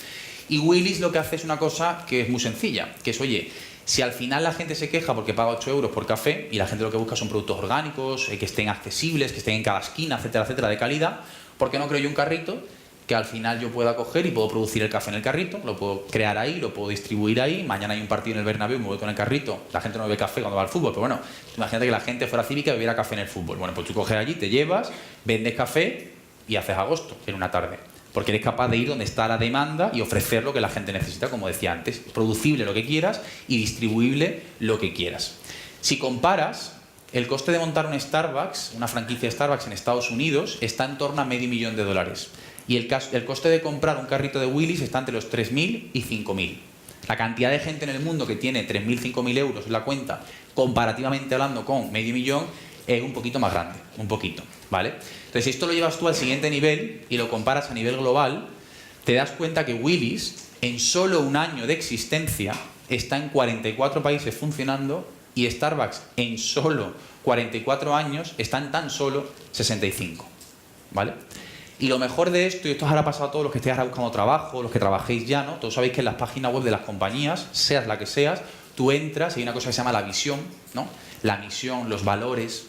Y Willis lo que hace es una cosa que es muy sencilla, que es, oye, si al final la gente se queja porque paga 8 euros por café y la gente lo que busca son productos orgánicos, que estén accesibles, que estén en cada esquina, etcétera, etcétera, de calidad, ¿por qué no creo yo un carrito que al final yo pueda coger y puedo producir el café en el carrito, lo puedo crear ahí, lo puedo distribuir ahí, mañana hay un partido en el Bernabéu, me voy con el carrito, la gente no bebe café cuando va al fútbol, pero bueno, imagínate que la gente fuera cívica y bebiera café en el fútbol. Bueno, pues tú coges allí, te llevas, vendes café y haces agosto en una tarde. Porque eres capaz de ir donde está la demanda y ofrecer lo que la gente necesita, como decía antes, producible lo que quieras y distribuible lo que quieras. Si comparas, el coste de montar un Starbucks, una franquicia de Starbucks en Estados Unidos, está en torno a $500,000. Y el coste de comprar un carrito de Willis está entre los 3.000 y 5.000. La cantidad de gente en el mundo que tiene 3.000, 5.000 euros en la cuenta, comparativamente hablando con $500,000, es un poquito más grande, un poquito, ¿vale? Entonces, si esto lo llevas tú al siguiente nivel y lo comparas a nivel global, te das cuenta que Willis, en solo un año de existencia, está en 44 países funcionando y Starbucks, en solo 44 años, está en tan solo 65, ¿vale? Y lo mejor de esto, y esto os habrá pasado a todos los que estéis ahora buscando trabajo, los que trabajéis ya, ¿no? Todos sabéis que en las páginas web de las compañías, seas la que seas, tú entras y hay una cosa que se llama la visión, ¿no? La misión, los valores,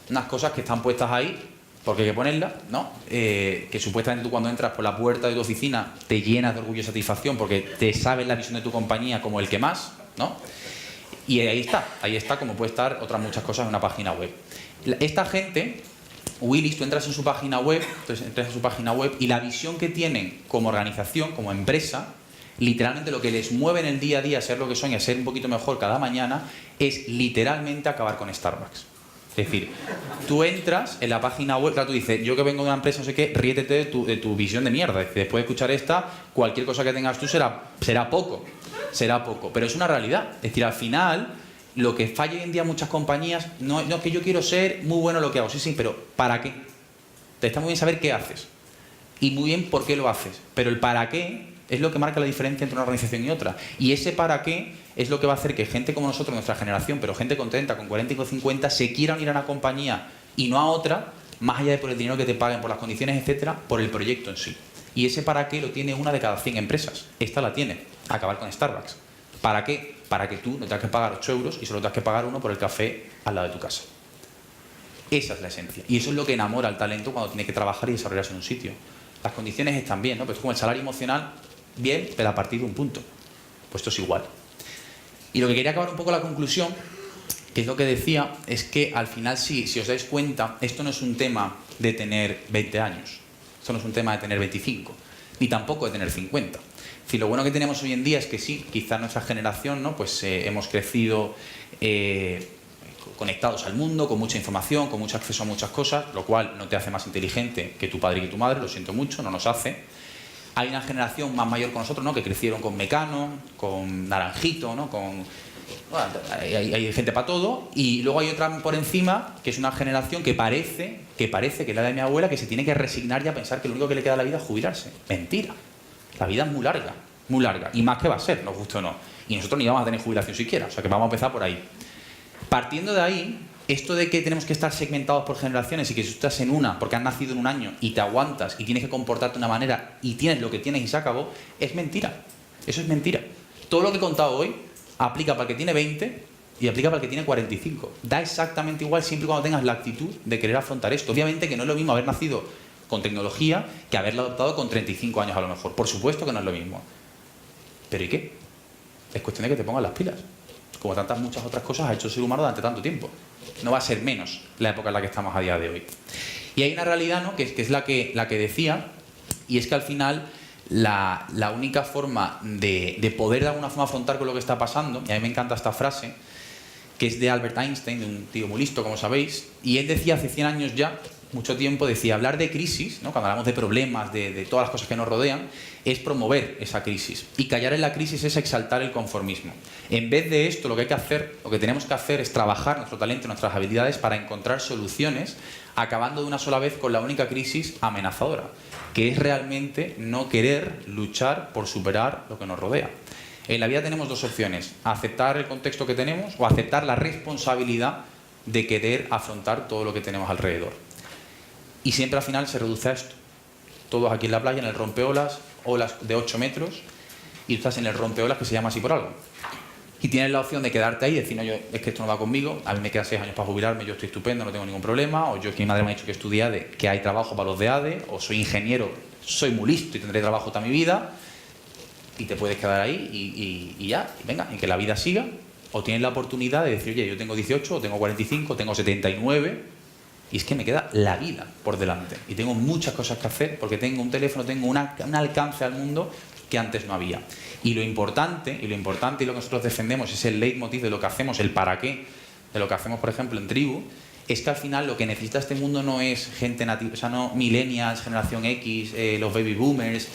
unas cosas que están puestas ahí porque hay que ponerlas, ¿no? Que supuestamente tú cuando entras por la puerta de tu oficina te llenas de orgullo y satisfacción porque te sabes la visión de tu compañía como el que más, ¿no? Y ahí está como puede estar otras muchas cosas en una página web. Esta gente, Willis, tú entras en su página web, y la visión que tienen como organización, como empresa, literalmente lo que les mueve en el día a día a ser lo que son y a ser un poquito mejor cada mañana, es literalmente acabar con Starbucks. Es decir, tú entras en la página web, claro, tú dices, yo que vengo de una empresa, no sé qué, ríetete de tu visión de mierda. Después de escuchar esta, cualquier cosa que tengas tú será poco. Pero es una realidad. Es decir, al final, lo que falla hoy en día muchas compañías, no es que yo quiero ser muy bueno en lo que hago, sí, pero ¿para qué? Te está muy bien saber qué haces. Y muy bien por qué lo haces. Pero el para qué es lo que marca la diferencia entre una organización y otra. Y ese para qué es lo que va a hacer que gente como nosotros, nuestra generación, pero gente con 30, con 40 y con 50, se quieran ir a una compañía y no a otra, más allá de por el dinero que te paguen, por las condiciones, etcétera, por el proyecto en sí. Y ese para qué lo tiene una de cada 100 empresas. Esta la tiene. Acabar con Starbucks. ¿Para qué? Para que tú no tengas que pagar 8 euros y solo tengas que pagar 1 por el café al lado de tu casa. Esa es la esencia. Y eso es lo que enamora al talento cuando tiene que trabajar y desarrollarse en un sitio. Las condiciones están bien, ¿no? Pero es como el salario emocional, bien, pero a partir de un punto. Pues esto es igual. Y lo que quería acabar un poco la conclusión, que es lo que decía, es que al final si os dais cuenta, esto no es un tema de tener 20 años. Esto no es un tema de tener 25, ni tampoco de tener 50. Es decir, lo bueno que tenemos hoy en día es que sí, quizás nuestra generación, ¿no? Pues hemos crecido conectados al mundo, con mucha información, con mucho acceso a muchas cosas, lo cual no te hace más inteligente que tu padre y que tu madre, lo siento mucho, no nos hace. Hay una generación más mayor con nosotros, ¿no? Que crecieron con Mecano, con Naranjito, ¿no? Bueno, hay gente para todo. Y luego hay otra por encima, que es una generación que parece que es la de mi abuela, que se tiene que resignar ya a pensar que lo único que le queda a la vida es jubilarse. Mentira. La vida es muy larga, muy larga. Y más que va a ser, nos guste o no. Y nosotros ni vamos a tener jubilación siquiera. O sea que vamos a empezar por ahí. Partiendo de ahí, esto de que tenemos que estar segmentados por generaciones y que si tú estás en una, porque has nacido en un año y te aguantas y tienes que comportarte de una manera y tienes lo que tienes y se acabó, es mentira. Eso es mentira. Todo lo que he contado hoy aplica para el que tiene 20 y aplica para el que tiene 45. Da exactamente igual siempre y cuando tengas la actitud de querer afrontar esto. Obviamente que no es lo mismo haber nacido con tecnología que haberla adoptado con 35 años a lo mejor. Por supuesto que no es lo mismo. ¿Pero y qué? Es cuestión de que te pongas las pilas. Como tantas muchas otras cosas ha hecho el ser humano durante tanto tiempo. No va a ser menos la época en la que estamos a día de hoy. Y hay una realidad, ¿no?, que es la que decía, y es que al final la única forma de poder de alguna forma afrontar con lo que está pasando, y a mí me encanta esta frase, que es de Albert Einstein, de un tío muy listo, como sabéis, y él decía hace 100 años ya, mucho tiempo, decía, hablar de crisis, ¿no?, cuando hablamos de problemas, de todas las cosas que nos rodean, es promover esa crisis. Y callar en la crisis es exaltar el conformismo. En vez de esto, lo que hay que hacer, lo que tenemos que hacer es trabajar nuestro talento, nuestras habilidades para encontrar soluciones, acabando de una sola vez con la única crisis amenazadora, que es realmente no querer luchar por superar lo que nos rodea. En la vida tenemos dos opciones, aceptar el contexto que tenemos o aceptar la responsabilidad de querer afrontar todo lo que tenemos alrededor. Y siempre al final se reduce a esto. Todos aquí en la playa, en el rompeolas, olas de 8 metros, y tú estás en el rompeolas que se llama así por algo. Y tienes la opción de quedarte ahí y decir, no, es que esto no va conmigo, a mí me quedan 6 años para jubilarme, yo estoy estupendo, no tengo ningún problema, o yo es que mi madre me ha dicho que estudie ADE, que hay trabajo para los de ADE, o soy ingeniero, soy muy listo y tendré trabajo toda mi vida, y te puedes quedar ahí y ya, y venga, y que la vida siga, o tienes la oportunidad de decir, oye, yo tengo 18, o tengo 45, tengo 79, y es que me queda la vida por delante. Y tengo muchas cosas que hacer porque tengo un teléfono, tengo un alcance al mundo que antes no había. Y lo importante y lo que nosotros defendemos es el leitmotiv de lo que hacemos, el para qué, de lo que hacemos, por ejemplo, en Tribu, es que al final lo que necesita este mundo no es gente nativa, o sea, no millennials, generación X, los baby boomers,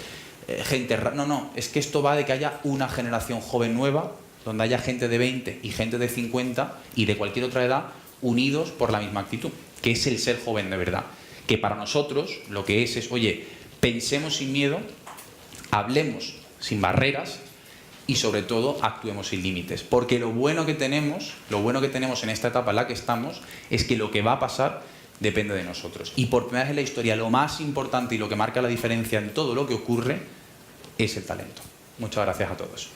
gente... No, es que esto va de que haya una generación joven nueva, donde haya gente de 20 y gente de 50 y de cualquier otra edad unidos por la misma actitud, que es el ser joven de verdad. Que para nosotros lo que es, oye, pensemos sin miedo, hablemos sin barreras y sobre todo actuemos sin límites. Porque lo bueno que tenemos en esta etapa en la que estamos es que lo que va a pasar depende de nosotros. Y por primera vez en la historia lo más importante y lo que marca la diferencia en todo lo que ocurre es el talento. Muchas gracias a todos.